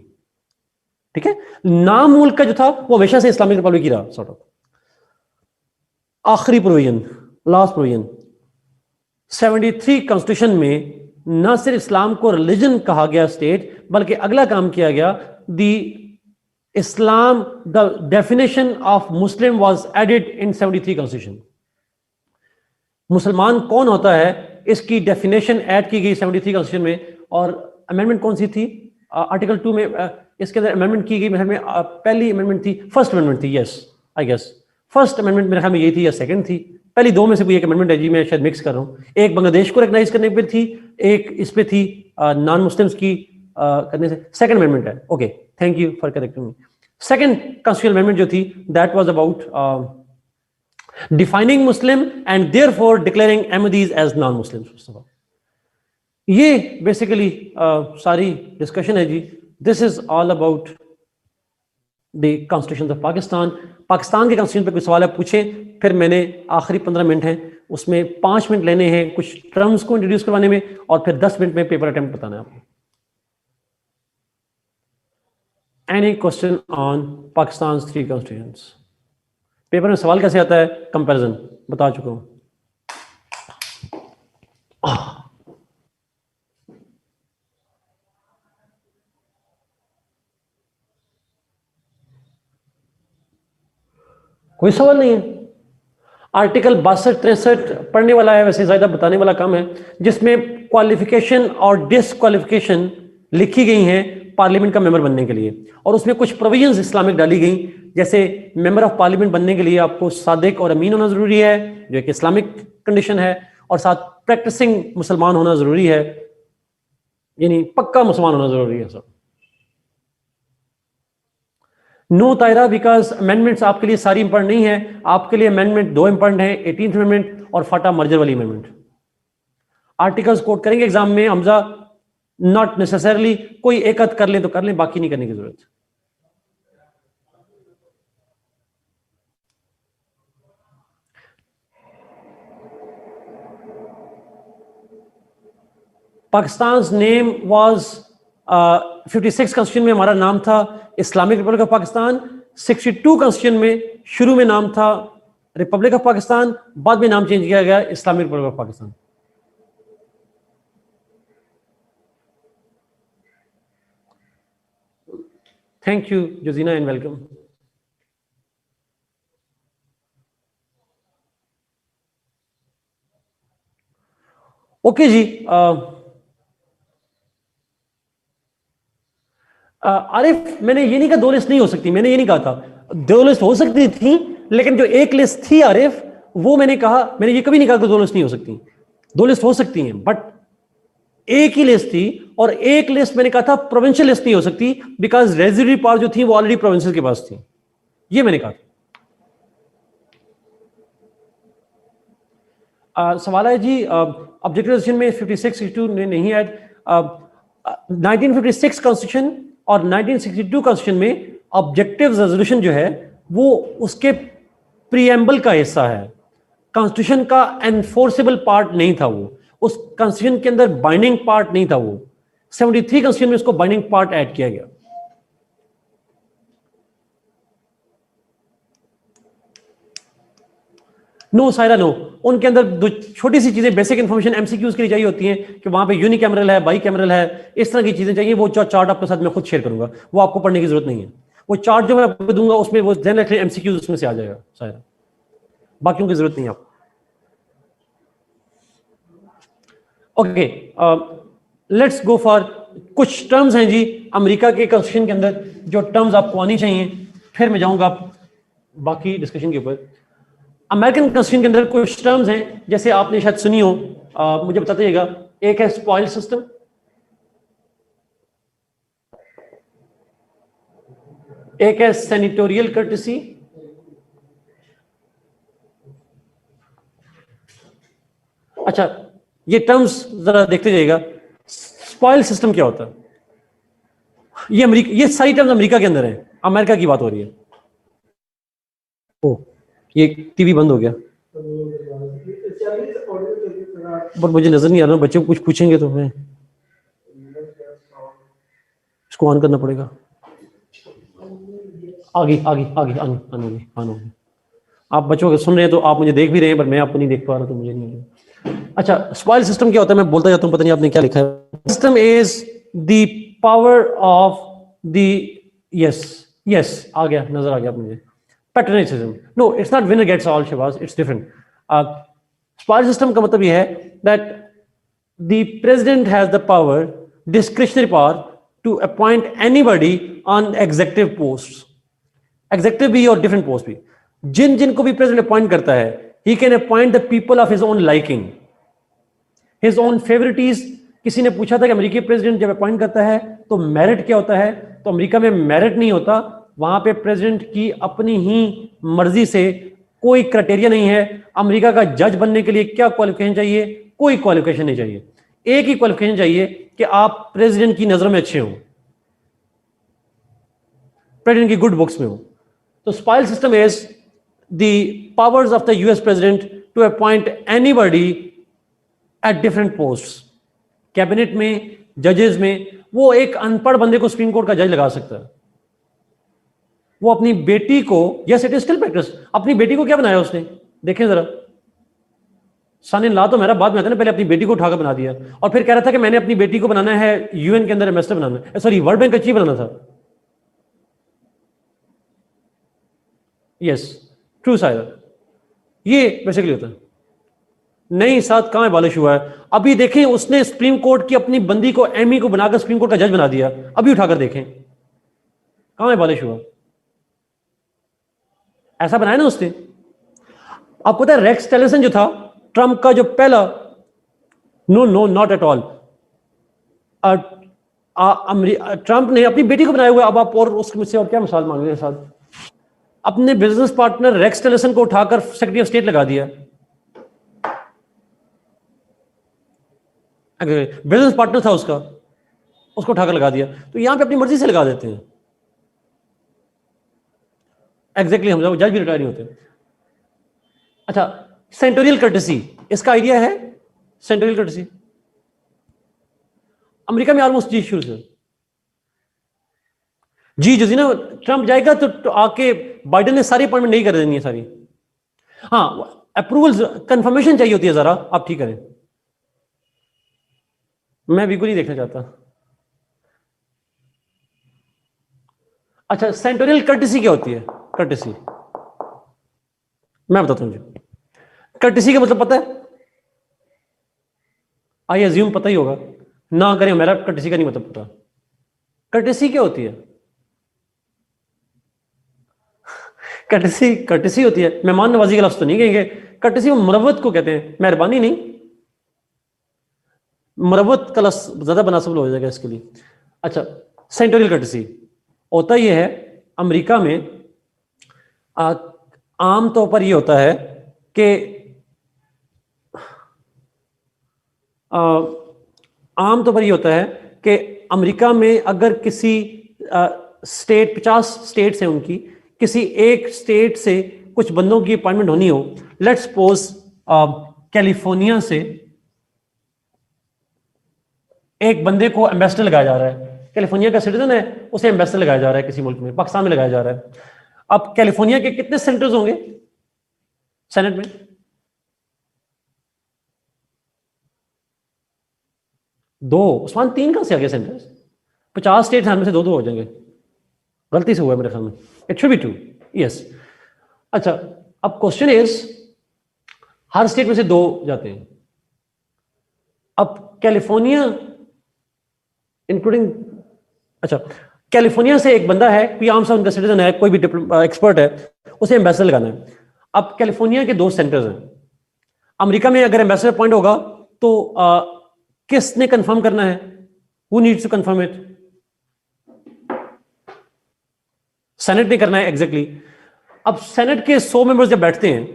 ठीक है, नाम मुल्क का जो था वो हमेशा से इस्लामिक रिपब्लिक ही रहा सॉर्ट ऑफ। आखिरी प्रोविजन, लास्ट प्रोविजन, 73 कॉन्स्टिट्यूशन में न सिर्फ इस्लाम को रिलीजन कहा गया स्टेट, बल्कि अगला काम किया गया, the Islam, the definition of Muslim was added in 73 constitution. मुसलमान कौन होता है इसकी डेफिनेशन ऐड की गई 73 कॉन्स्टिट्यूशन में। और अमेंडमेंट कौन सी थी? आर्टिकल 2 में इसके अंदर अमेंडमेंट की गई, मेरे में पहली अमेंडमेंट थी, फर्स्ट अमेंडमेंट थी, yes I guess first amendment मेरे ख्याल में यही थी या सेकंड थी, पहली दो में से कोई एक अमेंडमेंट है जी, मैं शायद मिक्स कर रहा हूँ। एक बांग्लादेश को रिकॉग्नाइज करने पर थी, एक इस पे थी नॉन मुस्लिम्स की करने से, सेकंड अमेंडमेंट है। Okay, thank you for correcting me. Second constitutional amendment जो थी that was about defining Muslim and therefore declaring Ahmadis as non Muslims. ये बेसिकली सारी डिस्कशन है जी। This is all about the constitution of Pakistan. Pakistan के कॉन्स्टिट्यूशन पे कोई सवाल है पूछें, फिर मैंने आखिरी 15 मिनट हैं उसमें 5 मिनट लेने हैं कुछ टर्म्स को इंट्रोड्यूस करवाने में, और फिर 10 मिनट में पेपर अटेम्प्ट बताना है आपको। Any question on Pakistan 3 constitutions? Paper में सवाल कैसे आता है? कंपैरिजन बता चुका हूं। कोई सवाल नहीं है। आर्टिकल 62-63 पढ़ने वाला है, वैसे ज्यादा बताने वाला काम है, जिसमें क्वालिफिकेशन और डिसक्वालिफिकेशन लिखी गई हैं पार्लियामेंट का मेंबर बनने के लिए, और उसमें कुछ प्रोविजंस इस्लामिक डाली गई, जैसे मेंबर ऑफ पार्लियामेंट बनने के लिए आपको सादिक और अमीन होना जरूरी है, जो एक इस्लामिक कंडीशन है, और साथ प्रैक्टिसिंग मुसलमान होना जरूरी है, यानी पक्का मुसलमान होना जरूरी है। सब नो तायरा, बिकॉज अमेंडमेंट्स आपके लिए सारी इंपॉर्टेंट नहीं है, आपके लिए अमेंडमेंट 2 इंपॉर्टेंट है, 18th अमेंडमेंट और फाटा मर्जर वाली अमेंडमेंट। आर्टिकल्स कोट करेंगे एग्जाम में हमजा, नॉट नेसेसरली, कोई एक आध कर लें तो कर लें, बाकी नहीं करने की जरूरत। पाकिस्तान नेम वाज 56 कॉन्स्टिट्यूशन में हमारा नाम था Islamic republic of Pakistan, 62 constitution में शुरू में नाम था रिपब्लिक ऑफ पाकिस्तान, बाद में नाम चेंज किया गया Islamic republic of Pakistan. Thank you जोजीना एंड वेलकम। ओके जी, आरिफ मैंने ये नहीं कहा 2 लिस्ट नहीं हो सकती, मैंने ये नहीं कहा था 2 लिस्ट हो सकती थी, लेकिन जो एक लिस्ट थी आरिफ वो मैंने कहा, मैंने ये कभी नहीं कहा कि 2 लिस्ट नहीं हो सकती, 2 लिस्ट हो सकती हैं, बट एक ही लिस्ट थी, और एक लिस्ट मैंने कहा था प्रोविंशियल लिस्ट नहीं हो सकती, बिकॉज रेजिडरी पावर जो थी वो ऑलरेडी प्रोविंसेस के पास थी, ये मैंने कहा। सवाल है जी, ऑब्जेक्टिव रेजोल्यूशन में 56-62 में नहीं ऐड, 1956 कॉन्स्टिट्यूशन और 1962 कॉन्स्टिट्यूशन में ऑब्जेक्टिव रेजोल्यूशन जो है वो उसके प्रीएम्बल का हिस्सा है, कॉन्स्टिट्यूशन का एनफोर्सेबल पार्ट नहीं था, वो उस कॉन्स्टिट्यूशन के अंदर बाइंडिंग पार्ट नहीं था वो। 73 कॉन्स्टिट्यूशन में उसको बाइंडिंग पार्ट ऐड किया गया। नो सायरा नो, उनके अंदर दो छोटी सी चीजें बेसिक इंफॉर्मेशन एमसीक्यूज के लिए चाहिए होती हैं कि वहां पे यूनि कैमरल है, बाई कैमरल है, इस तरह की चीजें चाहिए, वो चार्ट आपके साथ मैं खुद शेयर करूंगा, वो आपको पढ़ने की जरूरत नहीं है, वो चार्ट जो मैं आपको दूंगा उसमें वो जनरल एमसीक्यू उसमें से आ जाएगा शायद, बाकियों की जरूरत नहीं आपको। ओके, लेट्स गो फॉर कुछ टर्म्स हैं जी अमेरिका के कॉन्स्टिट्यूशन के अंदर जो टर्म्स आपको आनी चाहिए, फिर मैं जाऊंगा बाकी डिस्कशन के ऊपर। अमेरिकन कॉन्स्टिट्यूशन के अंदर कुछ टर्म्स हैं जैसे आपने शायद सुनी हो, मुझे बताते जाइएगा। एक है स्पॉइल सिस्टम, एक है सेनिटोरियल कर्टेसी, अच्छा ये टर्म्स जरा देखते जाइएगा। स्पॉइल सिस्टम क्या होता है? ये अमेरिका, ये सारी टर्म्स अमेरिका के अंदर है, अमेरिका की बात हो रही है। ओ ये टीवी बंद हो गया, पर मुझे नजर नहीं आ रहा, बच्चे को कुछ पूछेंगे तो मैं इसको ऑन करना पड़ेगा। आगे आगे आगे आगे आगे आगे, आप बच्चों के सुन रहे हैं तो आप मुझे देख भी रहे हैं, पर मैं आपको नहीं देख पा रहा तो मुझे नहीं। अच्छा स्पॉइल सिस्टम क्या होता है मैं बोलता जाता हूं, पता नहीं आपने क्या लिखा है। System is the power of the, yes yes आ गया, नजर आ गया मुझे। Patronism, no it's not winner gets all Shahbaz, it's different. Spoil system का मतलब यह है that the president has the power, discretionary power to appoint anybody on executive post, executive भी और डिफरेंट पोस्ट भी। जिन जिनको भी प्रेसिडेंट अपॉइंट करता है, he can appoint the people of his own liking, his own favourites. किसी ने पूछा था कि अमेरिकी प्रेसिडेंट जब अपॉइंट करता है तो मेरिट क्या होता है, तो अमेरिका में मेरिट नहीं होता, वहां पे प्रेसिडेंट की अपनी ही मर्जी से कोई क्राइटेरिया नहीं है। अमेरिका का जज बनने के लिए क्या क्वालिफिकेशन चाहिए? कोई क्वालिफिकेशन नहीं चाहिए, एक ही क्वालिफिकेशन चाहिए कि आप प्रेसिडेंट की नजर में अच्छे हो, प्रेसिडेंट की गुड बुक्स में हो। तो spoil system is the powers of the US president to appoint anybody at different post, cabinet में, जजेस में। वो एक अनपढ़ बंदे को सुप्रीम कोर्ट का जज लगा सकता है। वो अपनी बेटी को, yes it is still practice, अपनी बेटी को क्या बनाया उसने, देखें जरा। सन इन लॉ तो मेरा बाद में आता है ना, पहले अपनी बेटी को उठाकर बना दिया और फिर कह रहा था कि मैंने अपनी बेटी को बनाना है यूएन के अंदर एम्बेसडर बनाना है, सॉरी वर्ल्ड बैंक का चीफ बनाना था। यस ट्रू साइड, ये बेसिकली होता है। नहीं साथ कहां एबॉलिश हुआ है? अभी देखें उसने सुप्रीम कोर्ट की अपनी बंदी को, एमी को बनाकर सुप्रीम कोर्ट का जज बना दिया, अभी उठाकर देखें कहां एबॉलिश हुआ। ऐसा बनाया ना उसने। आपको पता है रेक्स टिलरसन जो था ट्रंप का जो पहला, no no not at all, Trump ने अपनी बेटी को बनाया हुआ। अब आप और उसके मुझसे और क्या मिसाल मांग रहे हैं साथ? अपने बिजनेस पार्टनर रेक्स टिलरसन को उठाकर सेक्रेटरी ऑफ स्टेट लगा दिया, बिजनेस पार्टनर था उसका, उसको उठाकर लगा दिया। तो यहां पे अपनी मर्जी से लगा देते हैं। एग्जैक्टली हम जज भी रिटायर नहीं होते। अच्छा सेंटोरियल कर्टेसी, इसका आइडिया है? सेंटोरियल कर्टेसी अमेरिका में ऑलमोस्ट जी शुरू से जी जो ना ट्रंप जाएगा तो आके बाइडेन ने सारी अपॉइंटमेंट नहीं कर देनी है सारी। हाँ अप्रूवल कंफर्मेशन चाहिए होती है जरा, आप ठीक करें, मैं बिल्कुल नहीं देखना चाहता। अच्छा सेंटोरियल कर्टेसी क्या होती है? कर्टेसी मैं बताता हूं जी। कर्टेसी का मतलब पता है? आई अज्यूम पता ही होगा, ना करें मेरा कर्टेसी का नहीं मतलब पता। कर्टेसी क्या होती है? कर्टेसी कर्टेसी होती है, मेहमान नवाजी का लफ्ज तो नहीं कहेंगे। कर्टेसी मुरवत को कहते हैं, मेहरबानी नहीं, मुरवत का लफ्ज ज्यादा मुनासिब हो जाएगा इसके लिए। अच्छा सेंटोरियल कर्टेसी होता यह है अमेरिका में, आम तौर पर यह होता है कि आम तौर पर यह होता है कि अमेरिका में अगर किसी स्टेट, 50 स्टेट्स हैं उनकी, किसी एक स्टेट से कुछ बंदों की अपॉइंटमेंट होनी हो, लेट्स सपोज कैलिफोर्निया से एक बंदे को एम्बेसडर लगाया जा रहा है, कैलिफोर्निया का सिटीजन है, उसे एम्बेसडर लगाया जा रहा है किसी मुल्क में, पाकिस्तान में लगाया जा रहा है। अब कैलिफोर्निया के कितने सेनेटर्स होंगे सेनेट में? 2। उस्मान 3 कहां से आ गए सेनेटर्स? 50 स्टेट में से 2-2 हो जाएंगे। गलती से हुआ है मेरे ख्याल में, इट शुड बी 2, यस। अच्छा, अब क्वेश्चन इज, हर स्टेट में से 2 जाते हैं। अब कैलिफोर्निया इंक्लूडिंग, अच्छा कैलिफोर्निया से एक बंदा है, कोई आम सा उनका सिटीजन है, कोई भी एक्सपर्ट है, उसे एम्बेसडर लगाना है। अब कैलिफोर्निया के 2 सेंटर्स हैं। अमेरिका में अगर एम्बेसडर अपॉइंट होगा तो किसने कंफर्म करना है? Who needs to confirm it? Senate ने करना है, एग्जैक्टली। अब सेनेट के 100 मेंबर्स जब बैठते हैं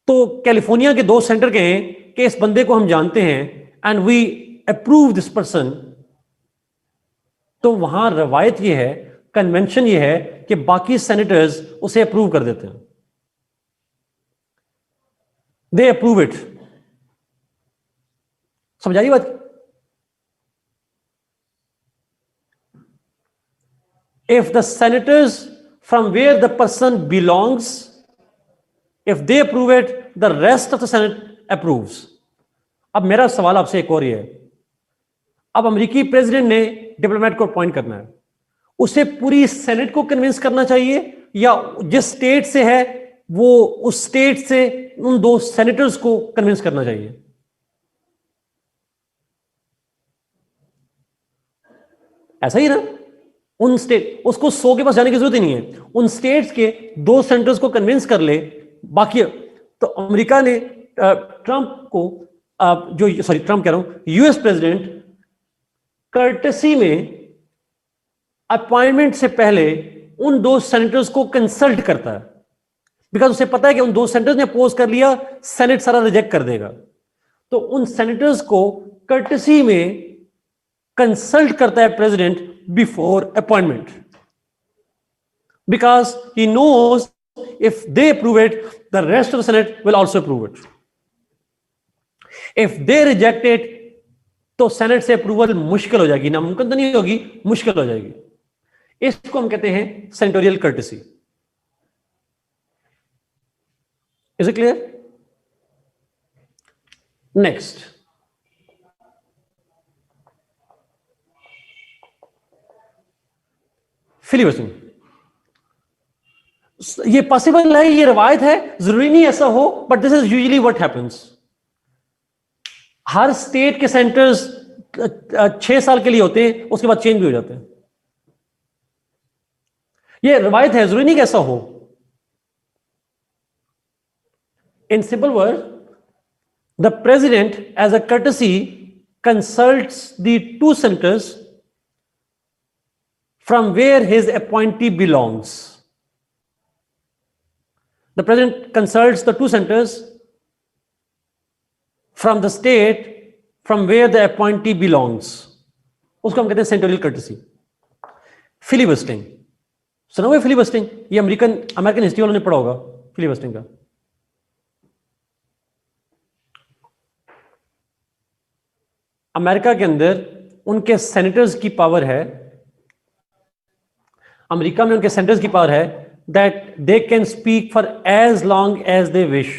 तो कैलिफोर्निया के 2 सेंटर के हैं कि इस बंदे को हम जानते हैं and we approve this person, तो वहां रवायत यह है, कन्वेंशन यह है कि बाकी सेनेटर्स उसे अप्रूव कर देते हैं, दे अप्रूव इट। समझ आई बात? If the senators from where the person belongs, if they approve it, the rest of the Senate approves. अब मेरा सवाल आपसे एक और ही है, अब अमेरिकी प्रेसिडेंट ने डिप्लोमेट को अपॉइंट करना है, उसे पूरी सेनेट को कन्विंस करना चाहिए या जिस स्टेट से है वो उस स्टेट से उन 2 सेनेटर्स को कन्विंस करना चाहिए? ऐसा ही ना, उन स्टेट, उसको 100 के पास जाने की जरूरत ही नहीं है, उन स्टेट्स के 2 सेंटर्स को कन्विंस कर ले, बाकी। तो अमेरिका ने ट्रंप को ट्रंप कह रहा हूं, यूएस प्रेसिडेंट कर्टसी में अपॉइंटमेंट से पहले उन 2 सेनेटर्स को कंसल्ट करता है, बिकॉज उसे पता है कि उन 2 सेनेटर्स ने अपोज कर लिया, सेनेट सारा रिजेक्ट कर देगा, तो उन सेनेटर्स को कर्टसी में कंसल्ट करता है president before appointment, because he knows if they approve it the rest of the senate will also approve it, if they reject it तो सेनेट से अप्रूवल मुश्किल हो जाएगी, नामुमकिन तो नहीं होगी, मुश्किल हो जाएगी। इसको हम कहते हैं senatorial courtesy. Is it clear? Next, filibustering. ये पॉसिबल है, ये रवायत है, जरूरी नहीं ऐसा हो, but this is usually what happens. Her state के सेंटर्स 6 साल के लिए होते हैं, उसके बाद चेंज भी हो जाते हैं। ये रवायत है, जरूरी नहीं कि ऐसा हो। In simple word, the president as a courtesy consults the 2 centers from where his appointee belongs. The president consults the 2 centers from the state from where the appointee belongs. उसको हम कहते हैं सेंटोरियल कर्टेसी। फिलिबस्टरिंग सुना हुआ? फिलिबस्टरिंग ये अमेरिकन हिस्ट्री वालों ने पढ़ा होगा फिलिबस्टरिंग का। अमेरिका के अंदर उनके सेनेटर्स की पावर है, अमेरिका में उनके सेनेटर्स की पावर है that they can speak for as long as they wish,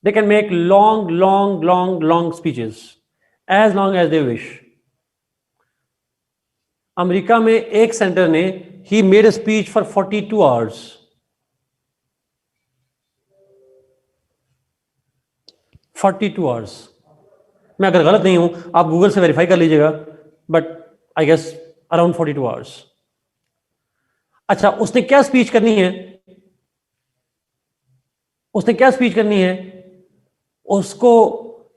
they can make long long long long speeches as long as they wish. America में एक सेनेटर ने he made a speech for 42 hours. 42 hours. मैं अगर गलत नहीं हूं, आप गूगल से वेरीफाई कर लीजिएगा, but I guess around 42 hours. अच्छा, उसने क्या स्पीच करनी है? उसने क्या स्पीच करनी है? उसको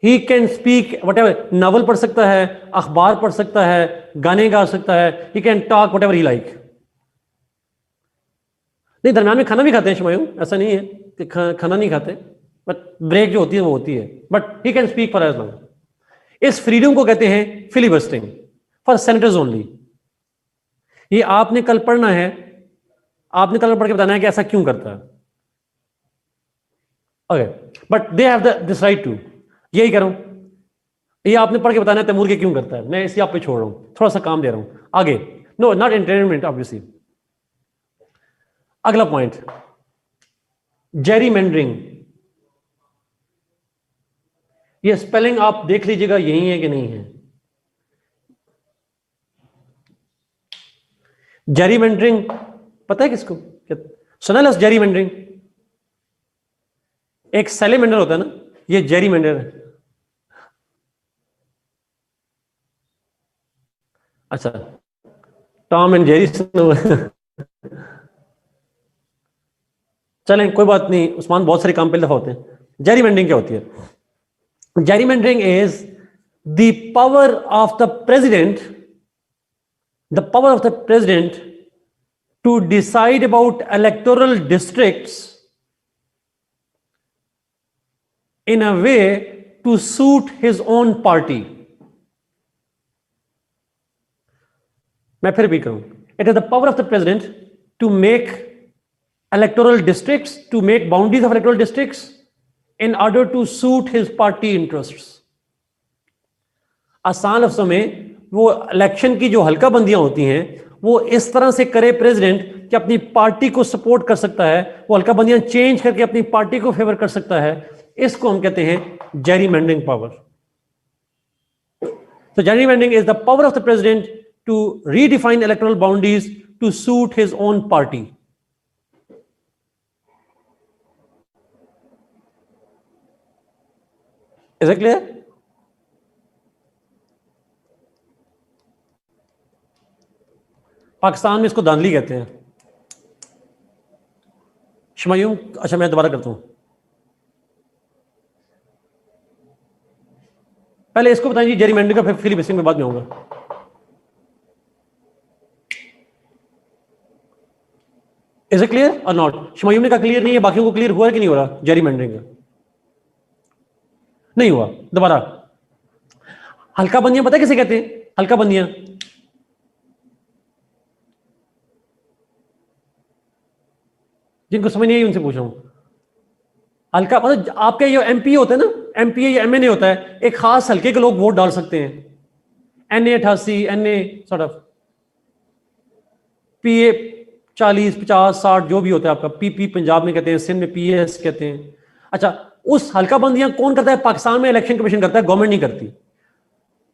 ही कैन स्पीक व्हाटएवर, नॉवल पढ़ सकता है, अखबार पढ़ सकता है, गाने गा सकता है, he can talk whatever he like. नहीं, दरम्यान में खाना भी खाते हैं शमायूं, ऐसा नहीं है कि खाना नहीं खाते, बट ब्रेक जो होती है वो होती है, but he can speak for as long. इस फ्रीडम को कहते हैं फिलिबस्टरिंग फॉर सेनेटर्स ओनली। ये आपने कल पढ़ना है, आपने कल पढ़ के बताना है कि ऐसा क्यों करता है। Okay, but they have this right to. यही कह रहा हूं, ये आपने पढ़ के बताना है तैमूर के क्यों करता है। मैं इसी आप पे छोड़ रहा हूं, थोड़ा सा काम दे रहा हूं आगे। No, not entertainment obviously. अगला पॉइंट, जेरीमेंडरिंग। ये स्पेलिंग आप देख लीजिएगा, यही है कि नहीं है। जेरीमेंडरिंग पता है किसको? सुना है जेरीमेंडरिंग? एक सैलेमेंडर होता है ना, ये जेरीमेंडर है। अच्छा, टॉम एंड जेरी चलें कोई बात नहीं, उस्मान बहुत सारे काम पहले दफा होते हैं। जेरीमेंडरिंग क्या होती है? Gerrymandering is the power of the president, to decide about electoral districts in a way to suit his own party. मैं फिर भी कहूं, it is the power of the president to make electoral districts, to make boundaries of electoral districts in order to suit his party interests. आसान लफ्जों में वो इलेक्शन की जो हल्का बंदियां होती हैं वो इस तरह से करे प्रेसिडेंट कि अपनी पार्टी को सपोर्ट कर सकता है, वो हल्का बंदियां चेंज करके अपनी पार्टी को फेवर कर सकता है। इसको हम कहते हैं जेरीमेंडरिंग पावर। तो gerrymandering is the power of the president to redefine electoral boundaries to suit his own party. Is it clear? Pakistan में इसको धांधली कहते हैं। शमायूम, अच्छा मैं दोबारा करता हूं, पहले इसको बताइए जेरीमेंडरिंग का, फिर फिलिपिसिंग में बाद में होगा। इज इट क्लियर और नॉट? शमायूम ने कहा क्लियर नहीं है, बाकियों को क्लियर हुआ है कि नहीं हो रहा? जेरीमेंडरिंग का नहीं हुआ। दोबारा, हल्का बंदियां पता है किसे कहते हैं? हल्का बंदियां जिनको समझ नहीं आई उनसे पूछ रहा हूं। हल्का मतलब आपके ये एमपी होता है ना, एमपी या एमएनए होता है, एक खास हल्के के लोग वोट डाल सकते हैं। NA 88, NA sort of PA 40, 50, 60 जो भी होता है आपका, पीपी पंजाब में कहते हैं, सिंध में पीएस कहते हैं। अच्छा, उस हल्का बंदियां कौन करता है? पाकिस्तान में इलेक्शन कमीशन करता है, गवर्नमेंट नहीं करती।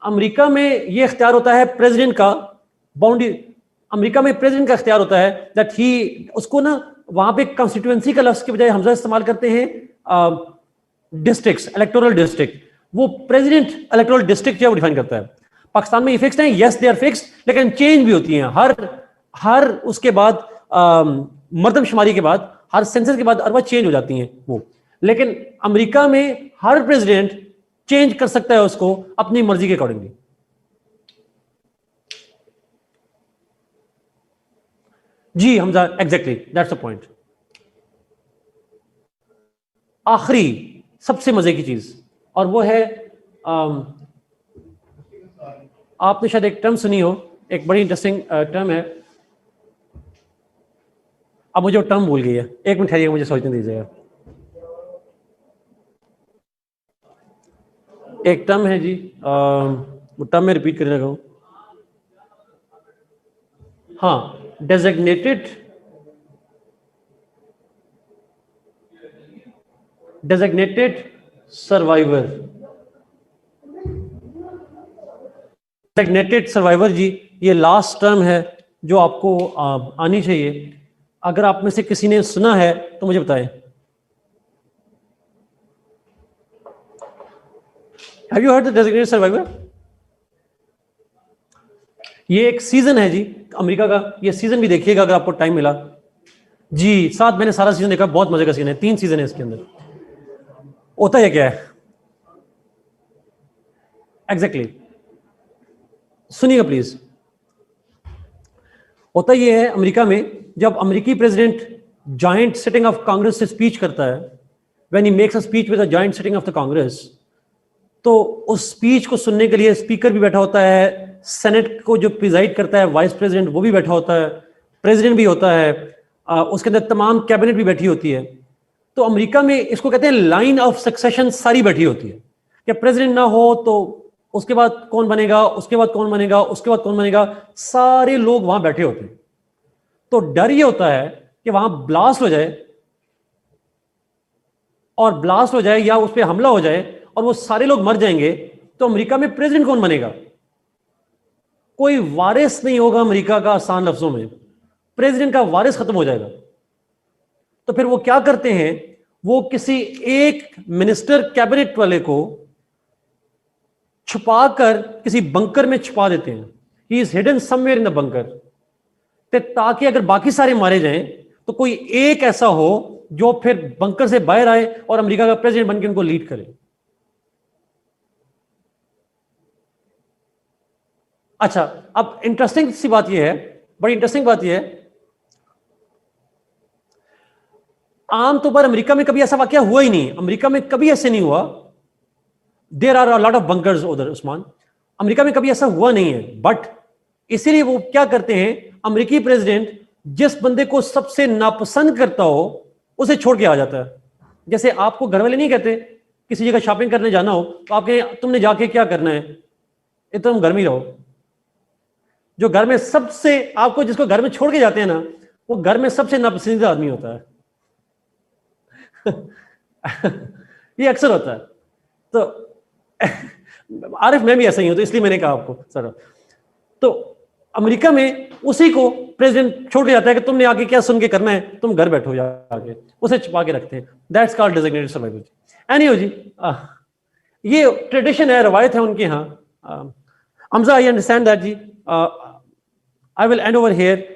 अमेरिका में यह इख्तियार होता है प्रेसिडेंट का, बाउंड्री अमेरिका में प्रेसिडेंट का इख्तियार होता है दैट ही, उसको ना वहां पे कॉन्स्टिट्यूएंसी का लफ्ज के बजाय हमजा इस्तेमाल करते हैं डिस्ट्रिक्ट्स, इलेक्टोरल डिस्ट्रिक्ट। वो प्रेसिडेंट इलेक्टोरल डिस्ट्रिक्ट जो डिफाइन करता है। पाकिस्तान में ये फिक्स्ड है, यस दे आर फिक्स्ड, लेकिन चेंज भी होती हैं हर उसके बाद मर्दमशुमारी के बाद, हर सेंसस के बाद अरबा चेंज हो जाती हैं वो। लेकिन अमेरिका में हर प्रेसिडेंट चेंज कर सकता है उसको अपनी मर्जी के अकॉर्डिंगली। जी Hamza, exactly that's the point. आखिरी सबसे मजे की चीज, और वो है आपने शायद एक टर्म सुनी हो, एक बड़ी इंटरेस्टिंग टर्म है। अब मुझे वो टर्म भूल गई है, एक मिनट ठहरिए, मुझे सोचने दीजिएगा। एक टर्म है जी, वो टर्म में रिपीट करने लगा हूं। हाँ, डेजिग्नेटेड सर्वाइवर। डेजिग्नेटेड सर्वाइवर जी, ये लास्ट टर्म है जो आपको आनी चाहिए। अगर आप में से किसी ने सुना है तो मुझे बताएं। Have you heard the designated survivor? ये एक सीजन है जी अमेरिका का, ये सीजन भी देखिएगा अगर आपको टाइम मिला। जी साथ मैंने सारा सीजन देखा, बहुत मजे का सीजन है, 3 सीजन है इसके अंदर। होता है क्या है एग्जैक्टली, सुनिएगा प्लीज। होता ये है अमेरिका में, जब अमेरिकी president joint sitting of Congress से स्पीच करता है, when he makes a speech with the joint sitting of the Congress, तो उस स्पीच को सुनने के लिए स्पीकर भी बैठा होता है, सेनेट को जो प्रिजाइड करता है वाइस प्रेसिडेंट वो भी बैठा होता है, प्रेसिडेंट भी होता है, उसके अंदर तमाम कैबिनेट भी बैठी होती है। तो अमेरिका में इसको कहते हैं लाइन ऑफ सक्सेशन सारी बैठी होती है, कि प्रेसिडेंट ना हो तो उसके बाद कौन बनेगा, उसके बाद कौन बनेगा, उसके बाद कौन बनेगा, सारे लोग वहां बैठे होते हैं। तो डर ये होता है कि वहां ब्लास्ट हो जाए, और ब्लास्ट हो जाए या उस पर हमला हो जाए और वो सारे लोग मर जाएंगे, तो अमेरिका में प्रेसिडेंट कौन बनेगा? कोई वारिस नहीं होगा अमेरिका का, आसान लफ्जों में प्रेसिडेंट का वारिस खत्म हो जाएगा, तो फिर वो क्या करते हैं, वो किसी एक मिनिस्टर कैबिनेट वाले को छुपाकर किसी बंकर में छुपा देते हैं। He is hidden somewhere in the bunker, ताकि अगर बाकी सारे मारे जाएं तो कोई एक ऐसा हो जो फिर बंकर से बाहर आए और अमेरिका का प्रेसिडेंट बनकर उनको लीड करे। अच्छा, अब इंटरेस्टिंग सी बात यह है, बड़ी इंटरेस्टिंग बात यह है, आमतौर पर अमेरिका में कभी ऐसा वाकया हुआ ही नहीं। अमेरिका में कभी ऐसे नहीं हुआ। There are a lot of bunkers उधर उस्मान, अमेरिका में कभी ऐसा हुआ नहीं है। बट इसीलिए वो क्या करते हैं, अमेरिकी प्रेसिडेंट जिस बंदे को सबसे नापसंद करता हो उसे छोड़ के आ जाता है। जैसे आपको घर वाले नहीं कहते किसी जगह शॉपिंग करने जाना हो तो आपके तुमने जाके क्या करना है, ये तुम घर में ही रहो। जो घर में सबसे आपको जिसको घर में छोड़ के जाते हैं ना, वो घर में सबसे नापसंदीदा आदमी होता है। ये अक्सर होता है। तो आरिफ मैं भी ऐसा ही हूं, तो इसलिए मैंने कहा आपको सर। तो अमेरिका में उसी को प्रेसिडेंट छोड़ के जाता है कि तुमने आगे क्या सुन के करना है, तुम घर बैठो जाके, उसे छुपा के रखते हैं। That's called designated survival. Anyway जी, ये ट्रेडिशन है, रवायत है उनके यहाँ। हमजा आई अंडरस्टैंड दैट जी। I will end over here.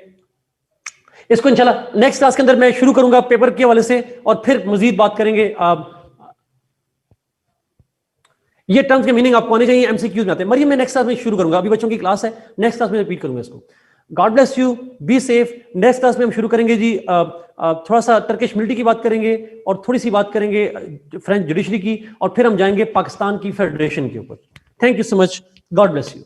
इसको इंशाल्लाह नेक्स्ट क्लास के अंदर मैं शुरू करूंगा पेपर के हवाले से, और फिर मजीद बात करेंगे। ये टर्म्स के मीनिंग आपको आने चाहिए, एमसीक्यूज में आते हैं। मरियम मैं नेक्स्ट क्लास में शुरू करूंगा, अभी बच्चों की क्लास है, नेक्स्ट क्लास में रिपीट करूंगा इसको। God bless you, be safe. Next class में हम शुरू करेंगे जी, थोड़ा सा टर्किश मिलिट्री की बात करेंगे और थोड़ी सी बात करेंगे फ्रेंच जुडिशरी की, और फिर हम जाएंगे पाकिस्तान की फेडरेशन के ऊपर। Thank you so much, God bless you.